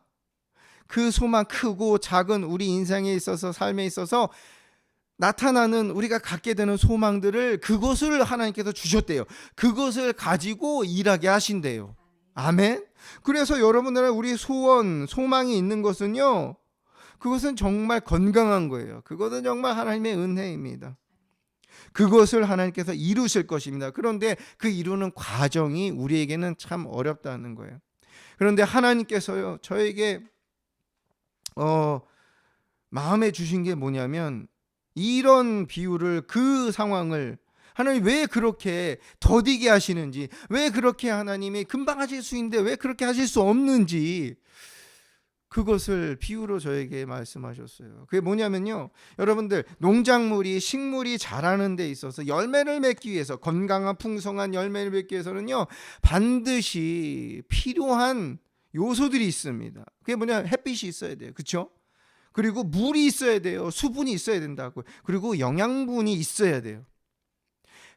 크고 작은 우리 인생에 있어서, 삶에 있어서 나타나는, 우리가 갖게 되는 소망들을, 그것을 하나님께서 주셨대요. 그것을 가지고 일하게 하신대요. 아멘. 그래서 여러분들은 우리 소망이 있는 것은요, 그것은 정말 건강한 거예요. 그것은 정말 하나님의 은혜입니다. 그것을 하나님께서 이루실 것입니다. 그런데 그 이루는 과정이 우리에게는 참 어렵다는 거예요. 그런데 하나님께서요, 저에게 마음에 주신 게 뭐냐면, 이런 비유를, 그 상황을 하나님 왜 그렇게 더디게 하시는지, 왜 그렇게 하나님이 금방 하실 수 있는데 왜 그렇게 하실 수 없는지, 그것을 비유로 저에게 말씀하셨어요. 그게 뭐냐면요, 여러분들, 농작물이, 식물이 자라는 데 있어서 열매를 맺기 위해서, 건강한 풍성한 열매를 맺기 위해서는요, 반드시 필요한 요소들이 있습니다. 그게 뭐냐, 햇빛이 있어야 돼요. 그렇죠? 그리고 물이 있어야 돼요. 수분이 있어야 된다고. 그리고 영양분이 있어야 돼요.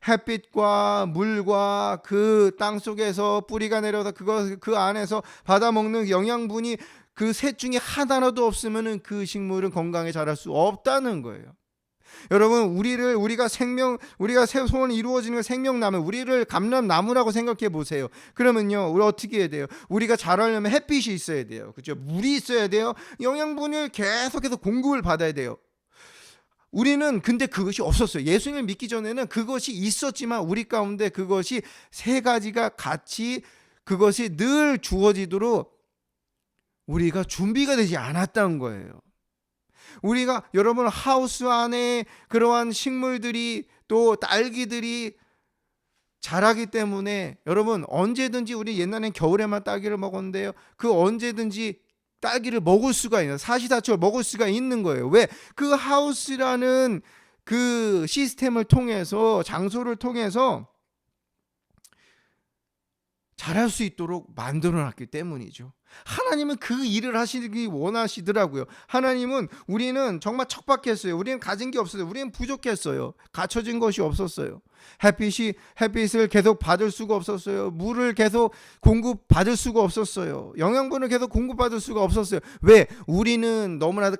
햇빛과 물과 그 땅 속에서 뿌리가 내려서 그 안에서 받아먹는 영양분이, 그 셋 중에 하나라도 없으면 그 식물은 건강히 자랄 수 없다는 거예요. 여러분, 우리가 소원이 이루어지는 생명나무, 우리를 감람나무라고 생각해 보세요. 그러면요, 우리 어떻게 해야 돼요? 우리가 자라려면 햇빛이 있어야 돼요. 그렇죠? 물이 있어야 돼요. 영양분을 계속해서 공급을 받아야 돼요. 우리는 근데 그것이 없었어요. 예수님을 믿기 전에는 그것이 있었지만 우리 가운데 그것이 세 가지가 같이, 그것이 늘 주어지도록 우리가 준비가 되지 않았다는 거예요. 우리가 여러분 하우스 안에 그러한 식물들이 또 딸기들이 자라기 때문에 여러분 언제든지 우리 옛날엔 겨울에만 딸기를 먹었는데요. 그 언제든지 딸기를 먹을 수가 있는 사시다처 먹을 수가 있는 거예요. 왜? 그 하우스라는 그 시스템을 통해서 장소를 통해서 잘할 수 있도록 만들어놨기 때문이죠. 하나님은 그 일을 하시기 원하시더라고요. 하나님은 우리는 정말 척박했어요. 우리는 가진 게 없었어요. 우리는 부족했어요. 갖춰진 것이 없었어요. 햇빛을 계속 받을 수가 없었어요. 물을 계속 공급받을 수가 없었어요. 영양분을 계속 공급받을 수가 없었어요. 왜? 우리는 너무나도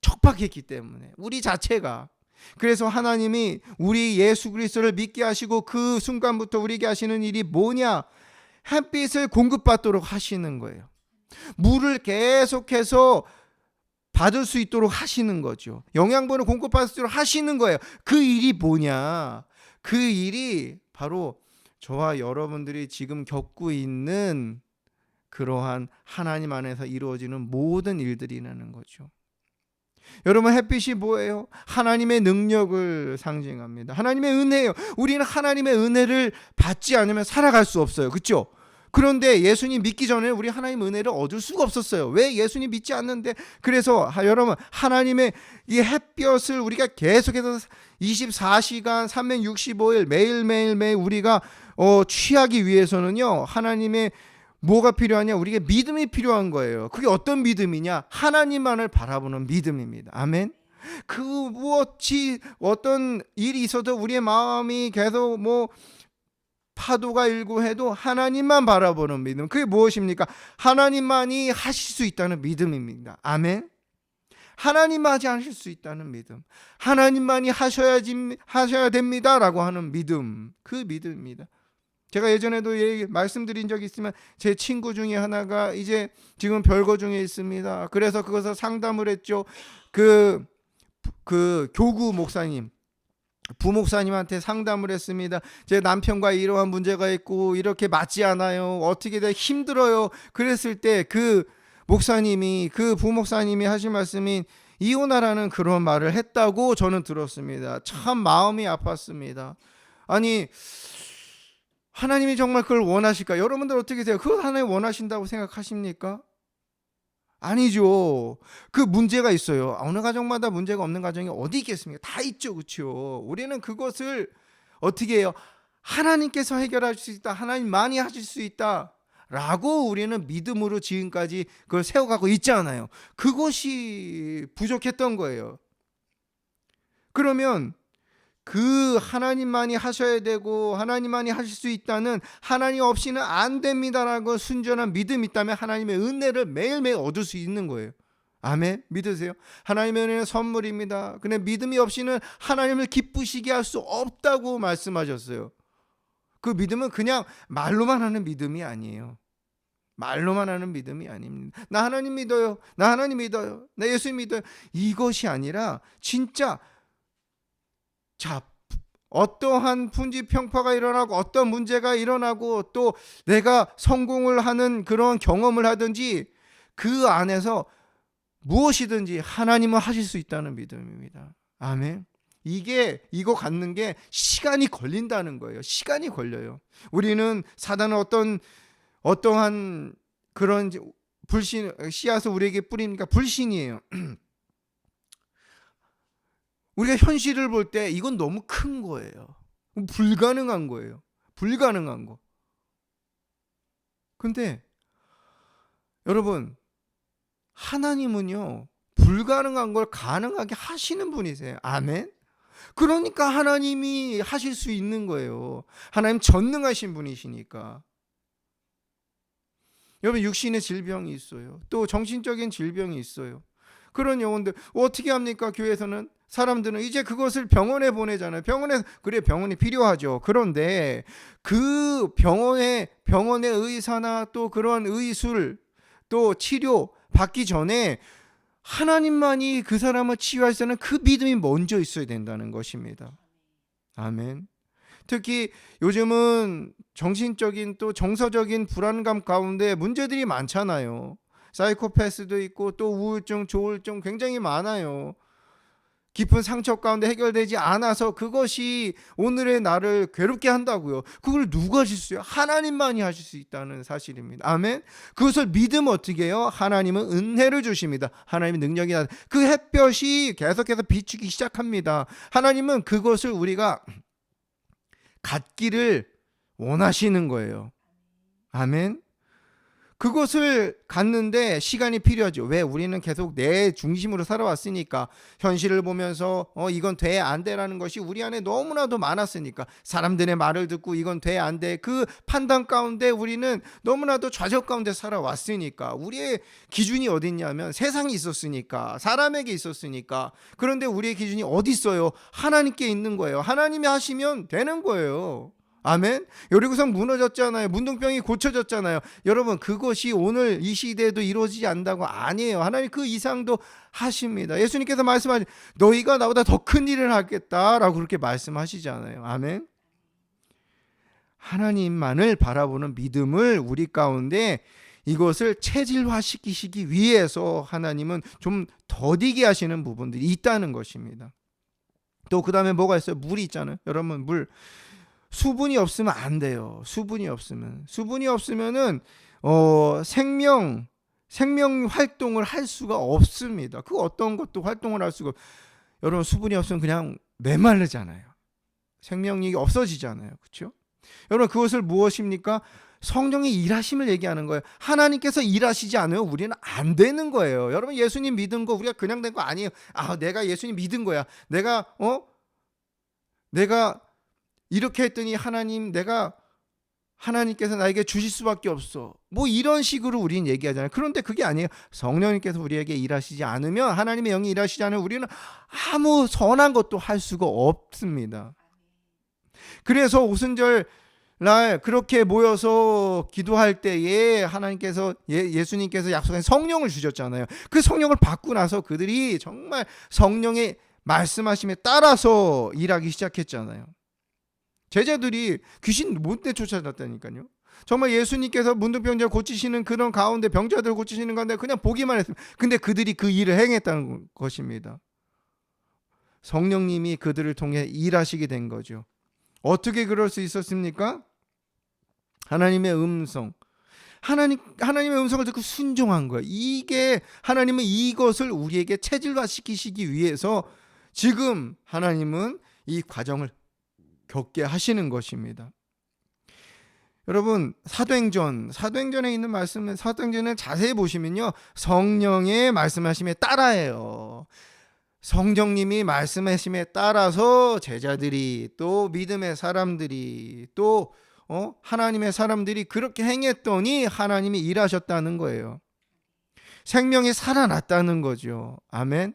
척박했기 때문에. 우리 자체가. 그래서 하나님이 우리 예수 그리스도를 믿게 하시고 그 순간부터 우리에게 하시는 일이 뭐냐? 햇빛을 공급받도록 하시는 거예요. 물을 계속해서 받을 수 있도록 하시는 거죠. 영양분을 공급받을 수 있도록 하시는 거예요. 그 일이 뭐냐? 그 일이 바로 저와 여러분들이 지금 겪고 있는 그러한 하나님 안에서 이루어지는 모든 일들이라는 거죠. 여러분 햇빛이 뭐예요? 하나님의 능력을 상징합니다. 하나님의 은혜예요. 우리는 하나님의 은혜를 받지 않으면 살아갈 수 없어요. 그렇죠? 그런데 예수님 믿기 전에 우리 하나님 은혜를 얻을 수가 없었어요. 왜? 예수님 믿지 않는데. 그래서 여러분 하나님의 이 햇볕을 우리가 계속해서 24시간 365일 매일 우리가 취하기 위해서는요. 하나님의 뭐가 필요하냐? 우리에게 믿음이 필요한 거예요. 그게 어떤 믿음이냐? 하나님만을 바라보는 믿음입니다. 아멘. 그 무엇이 어떤 일이 있어도 우리의 마음이 계속 파도가 일고 해도 하나님만 바라보는 믿음. 그게 무엇입니까? 하나님만이 하실 수 있다는 믿음입니다. 아멘. 하나님만 하실 수 있다는 믿음. 하나님만이 하셔야 됩니다라고 하는 믿음. 그 믿음입니다. 제가 예전에도 말씀드린 적이 있으면 제 친구 중에 하나가 이제 지금 별거 중에 있습니다. 그래서 그것을 상담을 했죠. 그 교구 목사님, 부목사님한테 상담을 했습니다. 제 남편과 이러한 문제가 있고 이렇게 맞지 않아요. 어떻게 돼? 힘들어요. 그랬을 때 그 목사님이, 그 부목사님이 하신 말씀이 이혼하라는 그런 말을 했다고 저는 들었습니다. 참 마음이 아팠습니다. 아니 하나님이 정말 그걸 원하실까? 여러분들 어떻게 돼요? 그걸 하나님 원하신다고 생각하십니까? 아니죠. 그 문제가 있어요. 어느 가정마다 문제가 없는 가정이 어디 있겠습니까? 다 있죠. 그렇죠? 우리는 그것을 어떻게 해요? 하나님께서 해결할 수 있다. 하나님만이 하실 수 있다. 라고 우리는 믿음으로 지금까지 그걸 세워가고 있잖아요. 그것이 부족했던 거예요. 그러면 그 하나님만이 하셔야 되고 하나님만이 하실 수 있다는, 하나님 없이는 안 됩니다라고 순전한 믿음이 있다면 하나님의 은혜를 매일매일 얻을 수 있는 거예요. 아멘. 믿으세요? 하나님의 은혜는 선물입니다. 근데 믿음이 없이는 하나님을 기쁘시게 할 수 없다고 말씀하셨어요. 그 믿음은 그냥 말로만 하는 믿음이 아니에요. 말로만 하는 믿음이 아닙니다. 나 하나님 믿어요. 나 하나님 믿어요. 나 예수 믿어요. 이것이 아니라 진짜 어떠한 풍지평파가 일어나고 어떤 문제가 일어나고 또 내가 성공을 하는 그런 경험을 하든지 그 안에서 무엇이든지 하나님은 하실 수 있다는 믿음입니다. 아멘. 이거 갖는 게 시간이 걸린다는 거예요. 시간이 걸려요. 우리는 사단은 어떠한 그런 불신 씨앗을 우리에게 뿌리니까 불신이에요. 우리가 현실을 볼 때 이건 너무 큰 거예요. 불가능한 거예요. 불가능한 거. 근데 여러분, 하나님은요, 불가능한 걸 가능하게 하시는 분이세요. 아멘. 그러니까 하나님이 하실 수 있는 거예요. 하나님 전능하신 분이시니까. 여러분, 육신의 질병이 있어요. 또 정신적인 질병이 있어요. 그런 영혼들 어떻게 합니까? 교회에서는 사람들은 이제 그것을 병원에 보내잖아요. 병원이 필요하죠. 그런데 그 병원의 의사나 또 그런 의술 또 치료 받기 전에 하나님만이 그 사람을 치유할 수 있는 그 믿음이 먼저 있어야 된다는 것입니다. 아멘. 특히 요즘은 정신적인 또 정서적인 불안감 가운데 문제들이 많잖아요. 사이코패스도 있고 또 우울증, 조울증 굉장히 많아요. 깊은 상처 가운데 해결되지 않아서 그것이 오늘의 나를 괴롭게 한다고요. 그걸 누가 하실 수 있어요? 하나님만이 하실 수 있다는 사실입니다. 아멘. 그것을 믿으면 어떻게 해요? 하나님은 은혜를 주십니다. 하나님의 능력이 그 햇볕이 계속해서 비추기 시작합니다. 하나님은 그것을 우리가 갖기를 원하시는 거예요. 아멘. 그것을 갖는데 시간이 필요하죠. 왜? 우리는 계속 내 중심으로 살아왔으니까. 현실을 보면서 이건 돼 안 돼라는 것이 우리 안에 너무나도 많았으니까. 사람들의 말을 듣고 이건 돼 안 돼. 그 판단 가운데 우리는 너무나도 좌절 가운데 살아왔으니까. 우리의 기준이 어디 있냐면 세상이 있었으니까, 사람에게 있었으니까. 그런데 우리의 기준이 어디 있어요? 하나님께 있는 거예요. 하나님이 하시면 되는 거예요. 아멘. 여리고성 무너졌잖아요. 문둥병이 고쳐졌잖아요. 여러분, 그것이 오늘 이 시대에도 이루어지지 않는다고 아니에요. 하나님 그 이상도 하십니다. 예수님께서 말씀하신 너희가 나보다 더 큰 일을 하겠다라고 그렇게 말씀하시잖아요. 아멘. 하나님만을 바라보는 믿음을 우리 가운데 이것을 체질화시키시기 위해서 하나님은 좀 더디게 하시는 부분들이 있다는 것입니다. 또 그 다음에 뭐가 있어요? 물이 있잖아요. 여러분, 물. 수분이 없으면 안 돼요. 수분이 없으면은 생명 활동을 할 수가 없습니다. 그 어떤 것도 활동을 할 수가 여러분, 수분이 없으면 그냥 메말르잖아요. 생명력이 없어지잖아요. 그렇죠? 여러분, 그것을 무엇입니까? 성령의 일하심을 얘기하는 거예요. 하나님께서 일하시지 않으면 우리는 안 되는 거예요. 여러분, 예수님 믿은 거 우리가 그냥 된 거 아니에요. 내가 예수님 믿은 거야. 내가 이렇게 했더니 하나님께서 나에게 주실 수밖에 없어. 뭐 이런 식으로 우리는 얘기하잖아요. 그런데 그게 아니에요. 성령님께서 우리에게 일하시지 않으면, 하나님의 영이 일하시지 않으면 우리는 아무 선한 것도 할 수가 없습니다. 그래서 오순절 날 그렇게 모여서 기도할 때에 하나님께서 예수님께서 약속한 성령을 주셨잖아요. 그 성령을 받고 나서 그들이 정말 성령의 말씀하심에 따라서 일하기 시작했잖아요. 제자들이 귀신 못 내쫓아났다니까요. 정말 예수님께서 문둥병자 고치시는 그런 가운데, 병자들 고치시는 가운데 그냥 보기만 했습니다. 근데 그들이 그 일을 행했다는 것입니다. 성령님이 그들을 통해 일하시게 된 거죠. 어떻게 그럴 수 있었습니까? 하나님의 음성을 듣고 순종한 거예요. 이게 하나님은 이것을 우리에게 체질화시키시기 위해서 지금 하나님은 이 과정을 겪게 하시는 것입니다. 여러분, 사도행전에 있는 말씀은, 사도행전을 자세히 보시면요, 성령의 말씀하심에 따라해요. 성령님이 말씀하심에 따라서 제자들이, 또 믿음의 사람들이, 또 하나님의 사람들이 그렇게 행했더니 하나님이 일하셨다는 거예요. 생명이 살아났다는 거죠. 아멘.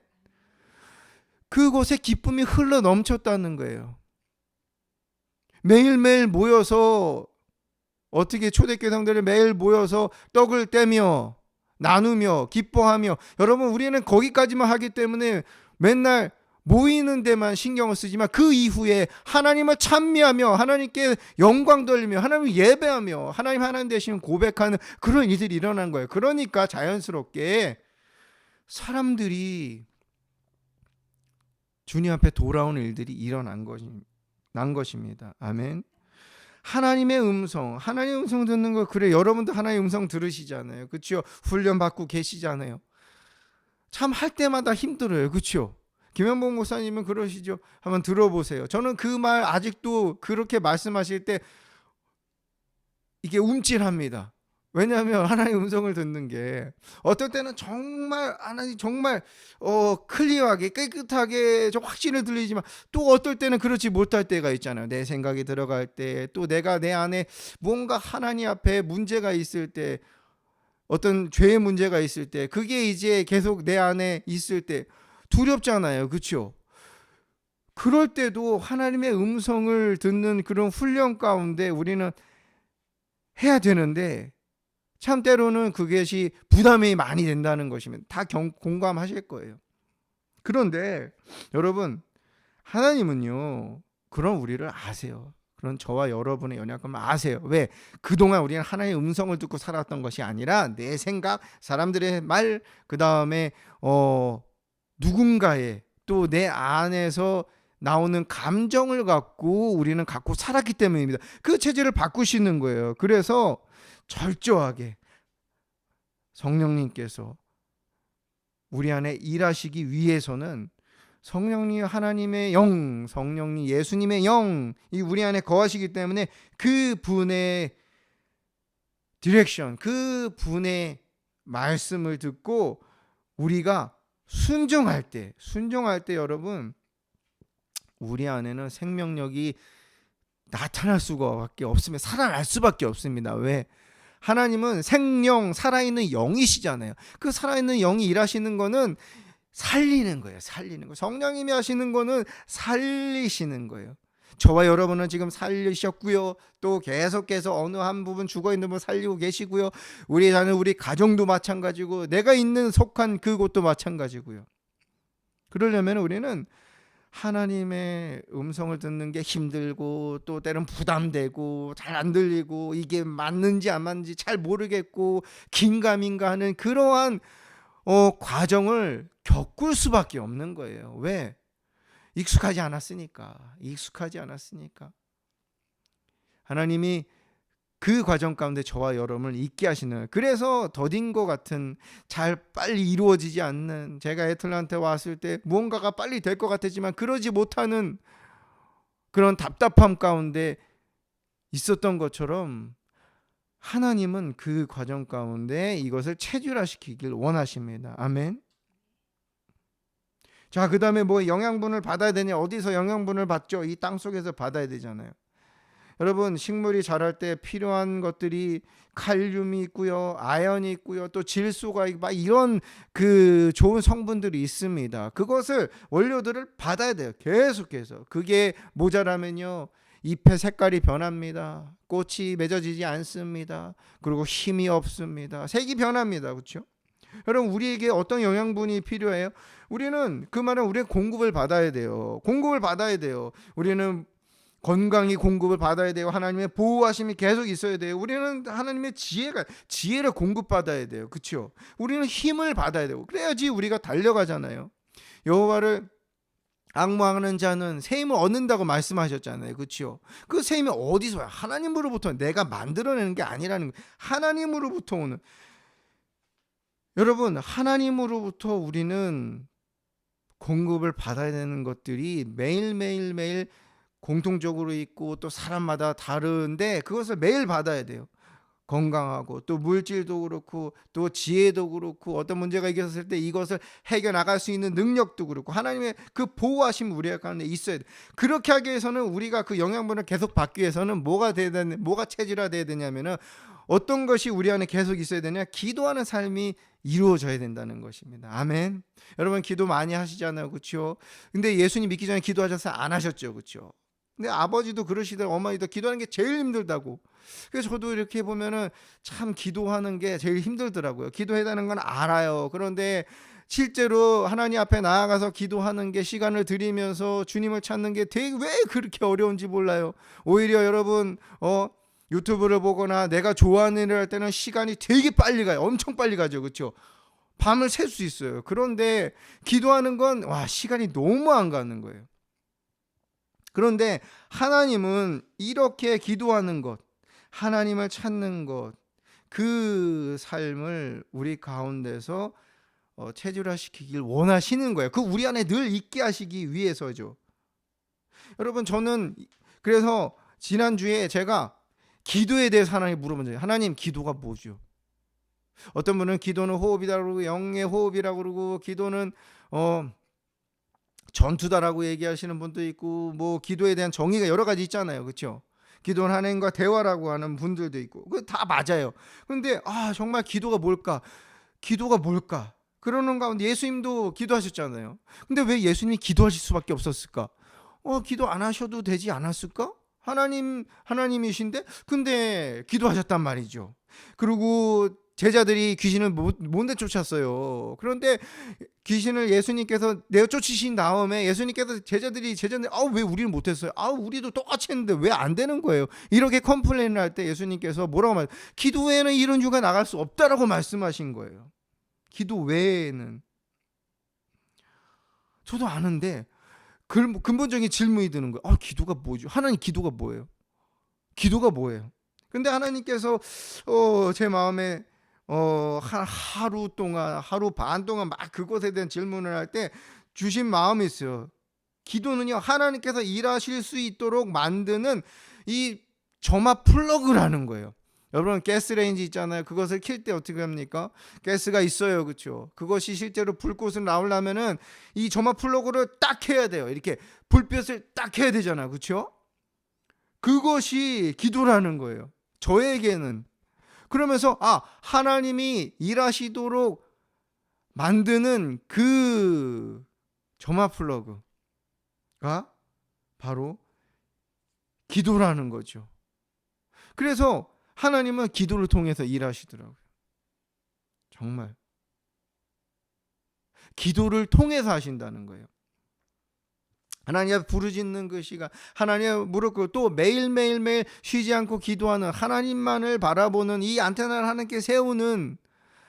그곳에 기쁨이 흘러 넘쳤다는 거예요. 매일매일 모여서, 어떻게 초대교회 성도들이 매일 모여서 떡을 떼며 나누며 기뻐하며, 여러분, 우리는 거기까지만 하기 때문에 맨날 모이는 데만 신경을 쓰지만 그 이후에 하나님을 찬미하며 하나님께 영광 돌리며 하나님을 예배하며 하나님 되시는 고백하는 그런 일들이 일어난 거예요. 그러니까 자연스럽게 사람들이 주님 앞에 돌아오는 일들이 일어난 것입니다. 아멘. 하나님의 음성 듣는 거, 그래, 여러분도 하나님의 음성 들으시잖아요. 그렇죠? 훈련 받고 계시잖아요. 참 할 때마다 힘들어요. 그렇죠? 김현봉 목사님은 그러시죠? 한번 들어보세요. 저는 그 말 아직도 그렇게 말씀하실 때 이게 움찔합니다. 왜냐하면 하나님의 음성을 듣는 게 어떨 때는 정말 하나님 정말 클리어하게 깨끗하게 좀 확신을 들리지만, 또 어떨 때는 그렇지 못할 때가 있잖아요. 내 생각이 들어갈 때, 또 내가 내 안에 뭔가 하나님 앞에 문제가 있을 때, 어떤 죄의 문제가 있을 때, 그게 이제 계속 내 안에 있을 때 두렵잖아요. 그렇죠? 그럴 때도 하나님의 음성을 듣는 그런 훈련 가운데 우리는 해야 되는데, 참 때로는 그것이 부담이 많이 된다는 것이면 다 공감하실 거예요. 그런데 여러분, 하나님은요, 그런 우리를 아세요. 그런 저와 여러분의 연약함을 아세요. 왜? 그동안 우리는 하나님의 음성을 듣고 살았던 것이 아니라 내 생각, 사람들의 말, 그 다음에 누군가의 또 내 안에서 나오는 감정을 갖고 우리는 갖고 살았기 때문입니다. 그 체질을 바꾸시는 거예요. 그래서 철저하게 성령님께서 우리 안에 일하시기 위해서는 성령님, 하나님의 영, 성령님, 예수님의 영이 우리 안에 거하시기 때문에 그 분의 디렉션, 그 분의 말씀을 듣고 우리가 순종할 때 여러분, 우리 안에는 생명력이 나타날 수밖에 없으면 살아날 수밖에 없습니다. 왜? 하나님은 생명, 살아있는 영이시잖아요. 그 살아있는 영이 일하시는 거는 살리는 거예요. 살리는 거. 성령님이 하시는 거는 살리시는 거예요. 저와 여러분은 지금 살리셨고요. 또 계속해서 어느 한 부분 죽어있는 분 살리고 계시고요. 우리 가정도 마찬가지고 내가 있는 속한 그곳도 마찬가지고요. 그러려면 우리는 하나님의 음성을 듣는 게 힘들고 또 때론 부담되고 잘 안 들리고 이게 맞는지 안 맞는지 잘 모르겠고 긴가민가 하는 그러한 과정을 겪을 수밖에 없는 거예요. 왜? 익숙하지 않았으니까. 하나님이 그 과정 가운데 저와 여러분을 있게 하시는, 그래서 더딘과 같은 잘 빨리 이루어지지 않는, 제가 애틀란타에 왔을 때 무언가가 빨리 될 것 같았지만 그러지 못하는 그런 답답함 가운데 있었던 것처럼 하나님은 그 과정 가운데 이것을 체질화시키길 원하십니다. 아멘. 자, 그 다음에 뭐 영양분을 받아야 되냐? 어디서 영양분을 받죠? 이 땅 속에서 받아야 되잖아요. 여러분, 식물이 자랄 때 필요한 것들이 칼륨이 있고요, 아연이 있고요, 또 질소가 있고 막 이런 그 좋은 성분들이 있습니다. 그것을 원료들을 받아야 돼요. 계속해서. 그게 모자라면요, 잎의 색깔이 변합니다. 꽃이 맺어지지 않습니다. 그리고 힘이 없습니다. 색이 변합니다. 그렇죠? 여러분, 우리에게 어떤 영양분이 필요해요? 우리는 그 말은 우리의 공급을 받아야 돼요. 우리는 건강히 공급을 받아야 돼요. 하나님의 보호하심이 계속 있어야 돼요. 우리는 하나님의 지혜를 공급받아야 돼요. 그렇죠? 우리는 힘을 받아야 되고 그래야지 우리가 달려가잖아요. 여호와를 앙모하는 자는 새 힘을 얻는다고 말씀하셨잖아요. 그렇죠? 그 새 힘이 어디서 와요? 하나님으로부터, 내가 만들어내는 게 아니라는 거예요. 하나님으로부터 오는. 여러분, 하나님으로부터 우리는 공급을 받아야 되는 것들이 매일 공통적으로 있고 또 사람마다 다른데 그것을 매일 받아야 돼요. 건강하고 또 물질도 그렇고 또 지혜도 그렇고 어떤 문제가 있었을 때 이것을 해결 나갈 수 있는 능력도 그렇고 하나님의 그 보호하심 우리 가운데 있어야 돼. 그렇게 하기 위해서는 우리가 그 영양분을 계속 받기 위해서는 뭐가 체질화돼야 되냐면은 어떤 것이 우리 안에 계속 있어야 되냐? 기도하는 삶이 이루어져야 된다는 것입니다. 아멘. 여러분, 기도 많이 하시잖아요. 그렇죠? 근데 예수님 믿기 전에 기도하셨어요? 안 하셨죠? 그렇죠? 근데 아버지도 그러시더라고요. 어머니도 기도하는 게 제일 힘들다고. 그래서 저도 이렇게 보면은 참 기도하는 게 제일 힘들더라고요. 기도해야 되는 건 알아요. 그런데 실제로 하나님 앞에 나아가서 기도하는 게, 시간을 들이면서 주님을 찾는 게 되게 왜 그렇게 어려운지 몰라요. 오히려 여러분 유튜브를 보거나 내가 좋아하는 일을 할 때는 시간이 되게 빨리 가요. 엄청 빨리 가죠. 그렇죠? 밤을 샐 수 있어요. 그런데 기도하는 건 시간이 너무 안 가는 거예요. 그런데 하나님은 이렇게 기도하는 것, 하나님을 찾는 것, 그 삶을 우리 가운데서 체질화시키길 원하시는 거예요. 그 우리 안에 늘 있게 하시기 위해서죠. 여러분, 저는 그래서 지난주에 제가 기도에 대해서 하나님 물어본 적이에요. 하나님, 기도가 뭐죠? 어떤 분은 기도는 호흡이라고 그러고 영의 호흡이라고 그러고 기도는 전투다라고 얘기하시는 분도 있고, 뭐 기도에 대한 정의가 여러 가지 있잖아요. 그렇죠? 기도는 하나님과 대화라고 하는 분들도 있고, 그 다 맞아요. 그런데 정말 기도가 뭘까? 그러는 가운데 예수님도 기도하셨잖아요. 근데 왜 예수님이 기도하실 수밖에 없었을까? 기도 안 하셔도 되지 않았을까? 하나님이신데 근데 기도하셨단 말이죠. 그리고 제자들이 귀신을 못 내쫓았어요. 그런데 귀신을 예수님께서 내쫓으신 다음에 예수님께서 제자들이 왜 우리는 못했어요? 우리도 똑같이 했는데 왜 안 되는 거예요? 이렇게 컴플레인을 할 때 예수님께서 뭐라고 말해요? 기도 외에는 이런 유가 나갈 수 없다라고 말씀하신 거예요. 기도 외에는. 저도 아는데 근본적인 질문이 드는 거예요. 기도가 뭐죠? 하나님, 기도가 뭐예요? 기도가 뭐예요? 근데 하나님께서 제 마음에 하루 동안, 하루 반 동안 막 그것에 대한 질문을 할 때 주신 마음이 있어요. 기도는요, 하나님께서 일하실 수 있도록 만드는 이 점화 플러그라는 거예요. 여러분, 가스레인지 있잖아요. 그것을 킬 때 어떻게 합니까? 가스가 있어요, 그렇죠? 그것이 실제로 불꽃을 나오려면은 이 점화 플러그를 딱 해야 돼요. 이렇게 불빛을 딱 해야 되잖아요, 그렇죠? 그것이 기도라는 거예요, 저에게는. 그러면서 하나님이 일하시도록 만드는 그 점화 플러그가 바로 기도라는 거죠. 그래서 하나님은 기도를 통해서 일하시더라고요. 정말 기도를 통해서 하신다는 거예요. 하나님 앞에 부르짖는 그 시간, 하나님 무릎 꿇고 또 매일매일 쉬지 않고 기도하는, 하나님만을 바라보는 이 안테나를 하나님께 세우는,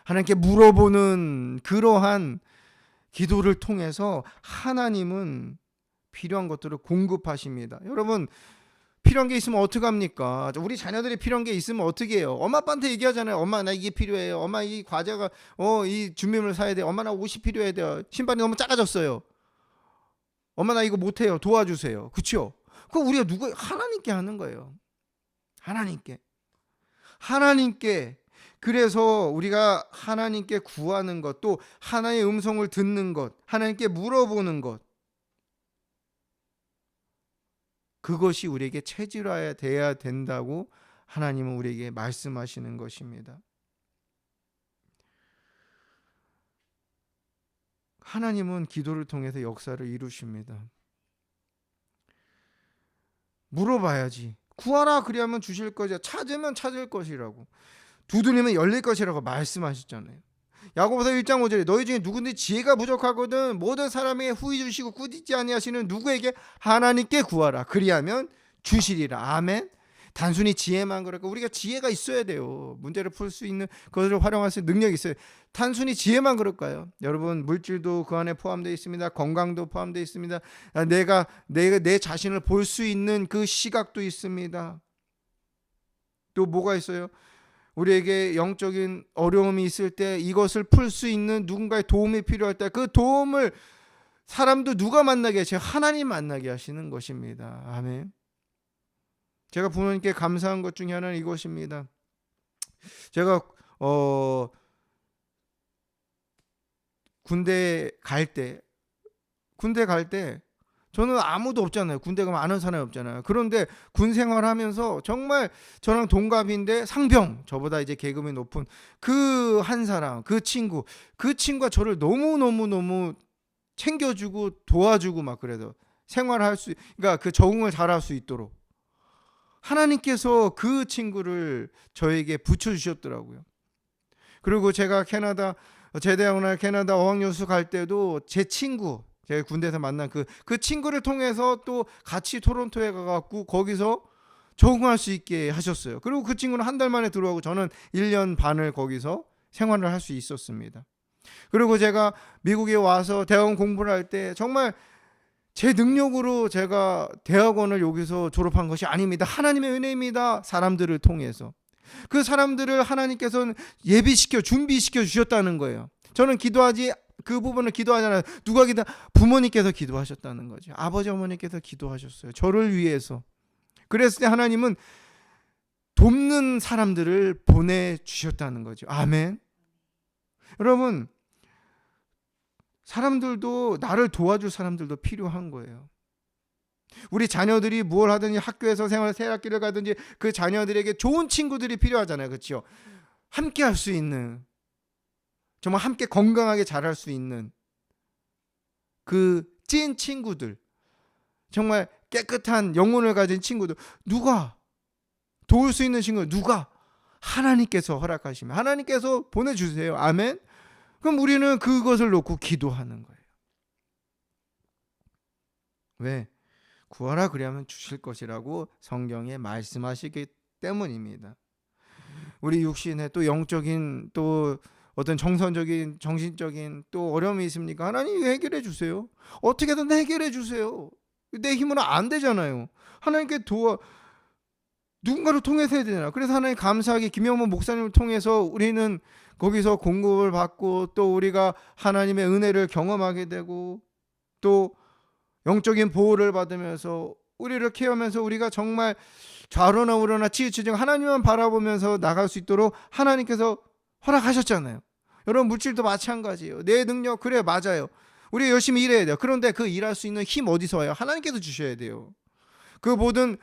하나님께 물어보는 그러한 기도를 통해서 하나님은 필요한 것들을 공급하십니다. 여러분, 필요한 게 있으면 어떻게 합니까? 우리 자녀들이 필요한 게 있으면 어떻게 해요? 엄마 아빠한테 얘기하잖아요. 엄마, 나 이게 필요해요. 엄마, 이 과자가 이 준비물 사야 돼. 엄마, 나 옷이 필요해야 돼요. 신발이 너무 작아졌어요. 엄마, 나 이거 못해요. 도와주세요. 그렇죠? 그거 우리가 하나님께 하는 거예요. 하나님께. 그래서 우리가 하나님께 구하는 것, 또 하나님의 음성을 듣는 것, 하나님께 물어보는 것, 그것이 우리에게 체질화돼야 된다고 하나님은 우리에게 말씀하시는 것입니다. 하나님은 기도를 통해서 역사를 이루십니다. 물어봐야지. 구하라 그리하면 주실 것이야. 찾으면 찾을 것이라고. 두드리면 열릴 것이라고 말씀하셨잖아요. 야고보서 1장 5절에 너희 중에 누구든지 지혜가 부족하거든 모든 사람에게 후히 주시고 꾸짖지 아니하시는 누구에게? 하나님께 구하라 그리하면 주시리라. 아멘. 단순히 지혜만 그럴까? 우리가 지혜가 있어야 돼요. 문제를 풀 수 있는 것을 활용할 수 있는 능력이 있어요. 단순히 지혜만 그럴까요? 여러분, 물질도 그 안에 포함되어 있습니다. 건강도 포함되어 있습니다. 내가 내 자신을 볼 수 있는 그 시각도 있습니다. 또 뭐가 있어요? 우리에게 영적인 어려움이 있을 때 이것을 풀 수 있는 누군가의 도움이 필요할 때 그 도움을 사람도 누가 만나게 하세요? 하나님 만나게 하시는 것입니다. 아멘. 제가 부모님께 감사한 것 중에 하나는 이것입니다. 제가 군대 갈 때 저는 아무도 없잖아요. 군대 가면 아는 사람이 없잖아요. 그런데 군 생활하면서 정말 저랑 동갑인데 상병, 저보다 이제 계급이 높은 그 한 사람, 그 친구가 저를 너무 챙겨주고 도와주고 막 그래도 생활할 수, 그러니까 그 적응을 잘할 수 있도록 하나님께서 그 친구를 저에게 붙여주셨더라고요. 그리고 제가 제대하고 날 캐나다 어학연수 갈 때도 제 친구, 제가 군대에서 만난 그 친구를 통해서 또 같이 토론토에 가갖고 거기서 적응할 수 있게 하셨어요. 그리고 그 친구는 한 달 만에 들어오고 저는 1년 반을 거기서 생활을 할 수 있었습니다. 그리고 제가 미국에 와서 대학원 공부를 할 때 정말 제 능력으로 제가 대학원을 여기서 졸업한 것이 아닙니다. 하나님의 은혜입니다. 사람들을 통해서. 그 사람들을 하나님께서는 준비시켜 주셨다는 거예요. 저는 그 부분을 기도하잖아요. 누가 부모님께서 기도하셨다는 거죠. 아버지 어머니께서 기도하셨어요. 저를 위해서. 그랬을 때 하나님은 돕는 사람들을 보내주셨다는 거죠. 아멘. 여러분, 사람들도, 나를 도와줄 사람들도 필요한 거예요. 우리 자녀들이 뭘 하든지 학교에서 새학기를 가든지 그 자녀들에게 좋은 친구들이 필요하잖아요. 그렇죠? 함께 할 수 있는, 정말 함께 건강하게 자랄 수 있는 그 찐 친구들, 정말 깨끗한 영혼을 가진 친구들, 누가 도울 수 있는 친구, 누가? 하나님께서 허락하시면 하나님께서 보내주세요. 아멘. 그럼 우리는 그것을 놓고 기도하는 거예요. 왜? 구하라 그리하면 주실 것이라고 성경에 말씀하시기 때문입니다. 우리 육신에 또 영적인 또 어떤 정서적인 정신적인 또 어려움이 있습니까? 하나님 해결해 주세요. 어떻게든 해결해 주세요. 내 힘으로 안 되잖아요. 하나님께 누군가를 통해서 해야 되잖아. 그래서 하나님 감사하게 김영문 목사님을 통해서 우리는 거기서 공급을 받고 또 우리가 하나님의 은혜를 경험하게 되고 또 영적인 보호를 받으면서 우리를 케어하면서 우리가 정말 좌로나 우로나 치우치지 하나님만 바라보면서 나갈 수 있도록 하나님께서 허락하셨잖아요. 여러분 물질도 마찬가지예요. 내 능력 그래 맞아요. 우리 열심히 일해야 돼요. 그런데 그 일할 수 있는 힘 어디서 와요? 하나님께서 주셔야 돼요. 그 모든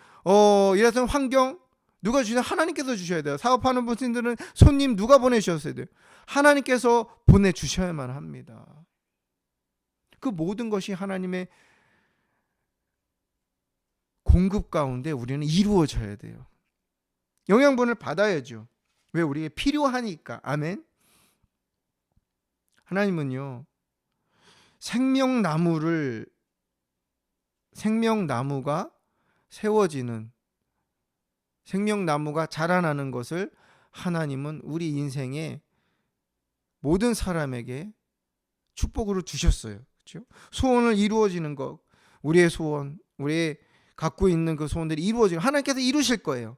이랬던 환경 누가 주시나? 하나님께서 주셔야 돼요. 사업하는 분들은 손님 누가 보내주셨어야 돼요? 하나님께서 보내주셔야만 합니다. 그 모든 것이 하나님의 공급 가운데 우리는 이루어져야 돼요. 영양분을 받아야죠. 왜? 우리에게 필요하니까. 아멘. 하나님은요 생명나무가 세워지는 생명나무가 자라나는 것을 하나님은 우리 인생의 모든 사람에게 축복으로 주셨어요. 그렇죠? 소원을 이루어지는 것, 우리의 소원, 우리의 갖고 있는 그 소원들이 이루어지고 하나님께서 이루실 거예요.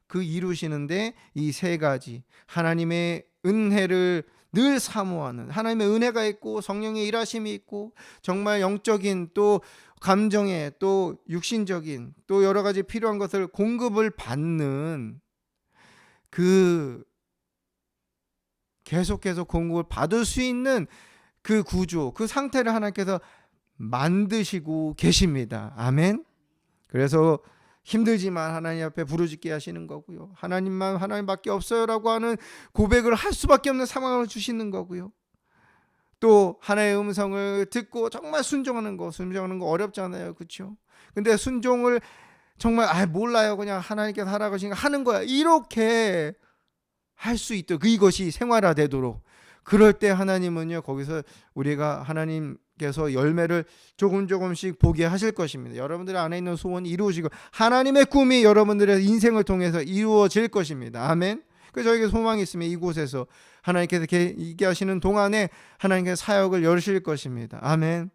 그 이루시는데 이 세 가지 하나님의 은혜를 늘 사모하는 하나님의 은혜가 있고 성령의 일하심이 있고 정말 영적인 또 감정의 또 육신적인 또 여러 가지 필요한 것을 공급을 받는 그 계속해서 공급을 받을 수 있는 그 구조 그 상태를 하나님께서 만드시고 계십니다. 아멘. 그래서 힘들지만 하나님 앞에 부르짖게 하시는 거고요. 하나님밖에 없어요라고 하는 고백을 할 수밖에 없는 상황을 주시는 거고요. 또 하나님의 음성을 듣고 정말 순종하는 거 어렵잖아요. 그렇죠? 근데 순종을 정말 몰라요. 그냥 하나님께서 하라고 하시니까 하는 거야. 이렇게 할 수 있도록 이것이 생활화되도록 그럴 때 하나님은요 거기서 우리가 하나님께서 열매를 조금씩 보게 하실 것입니다. 여러분들 안에 있는 소원이 이루어지고 하나님의 꿈이 여러분들의 인생을 통해서 이루어질 것입니다. 아멘. 그래서 저에게 소망이 있으면 이곳에서 하나님께서 있게 하시는 동안에 하나님께서 사역을 열으실 것입니다. 아멘.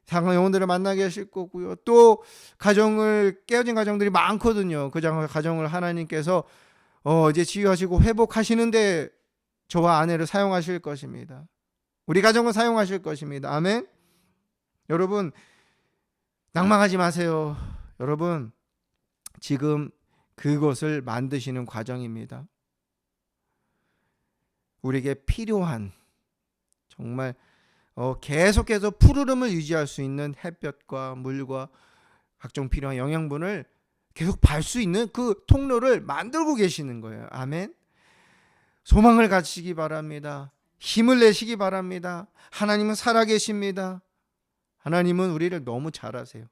상한 영혼들을 만나게 하실 거고요. 또 깨어진 가정들이 많거든요. 그 가정을 하나님께서 이제 치유하시고 회복하시는데 저와 아내를 사용하실 것입니다. 우리 가정을 사용하실 것입니다. 아멘. 여러분 낭망하지 마세요. 여러분 지금 그것을 만드시는 과정입니다. 우리에게 필요한 정말 계속해서 푸르름을 유지할 수 있는 햇볕과 물과 각종 필요한 영양분을 계속 발 수 있는 그 통로를 만들고 계시는 거예요. 아멘. 소망을 가지시기 바랍니다. 힘을 내시기 바랍니다. 하나님은 살아계십니다. 하나님은 우리를 너무 잘 아세요.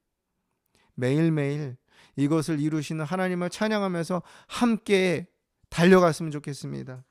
매일매일 이것을 이루시는 하나님을 찬양하면서 함께 달려갔으면 좋겠습니다.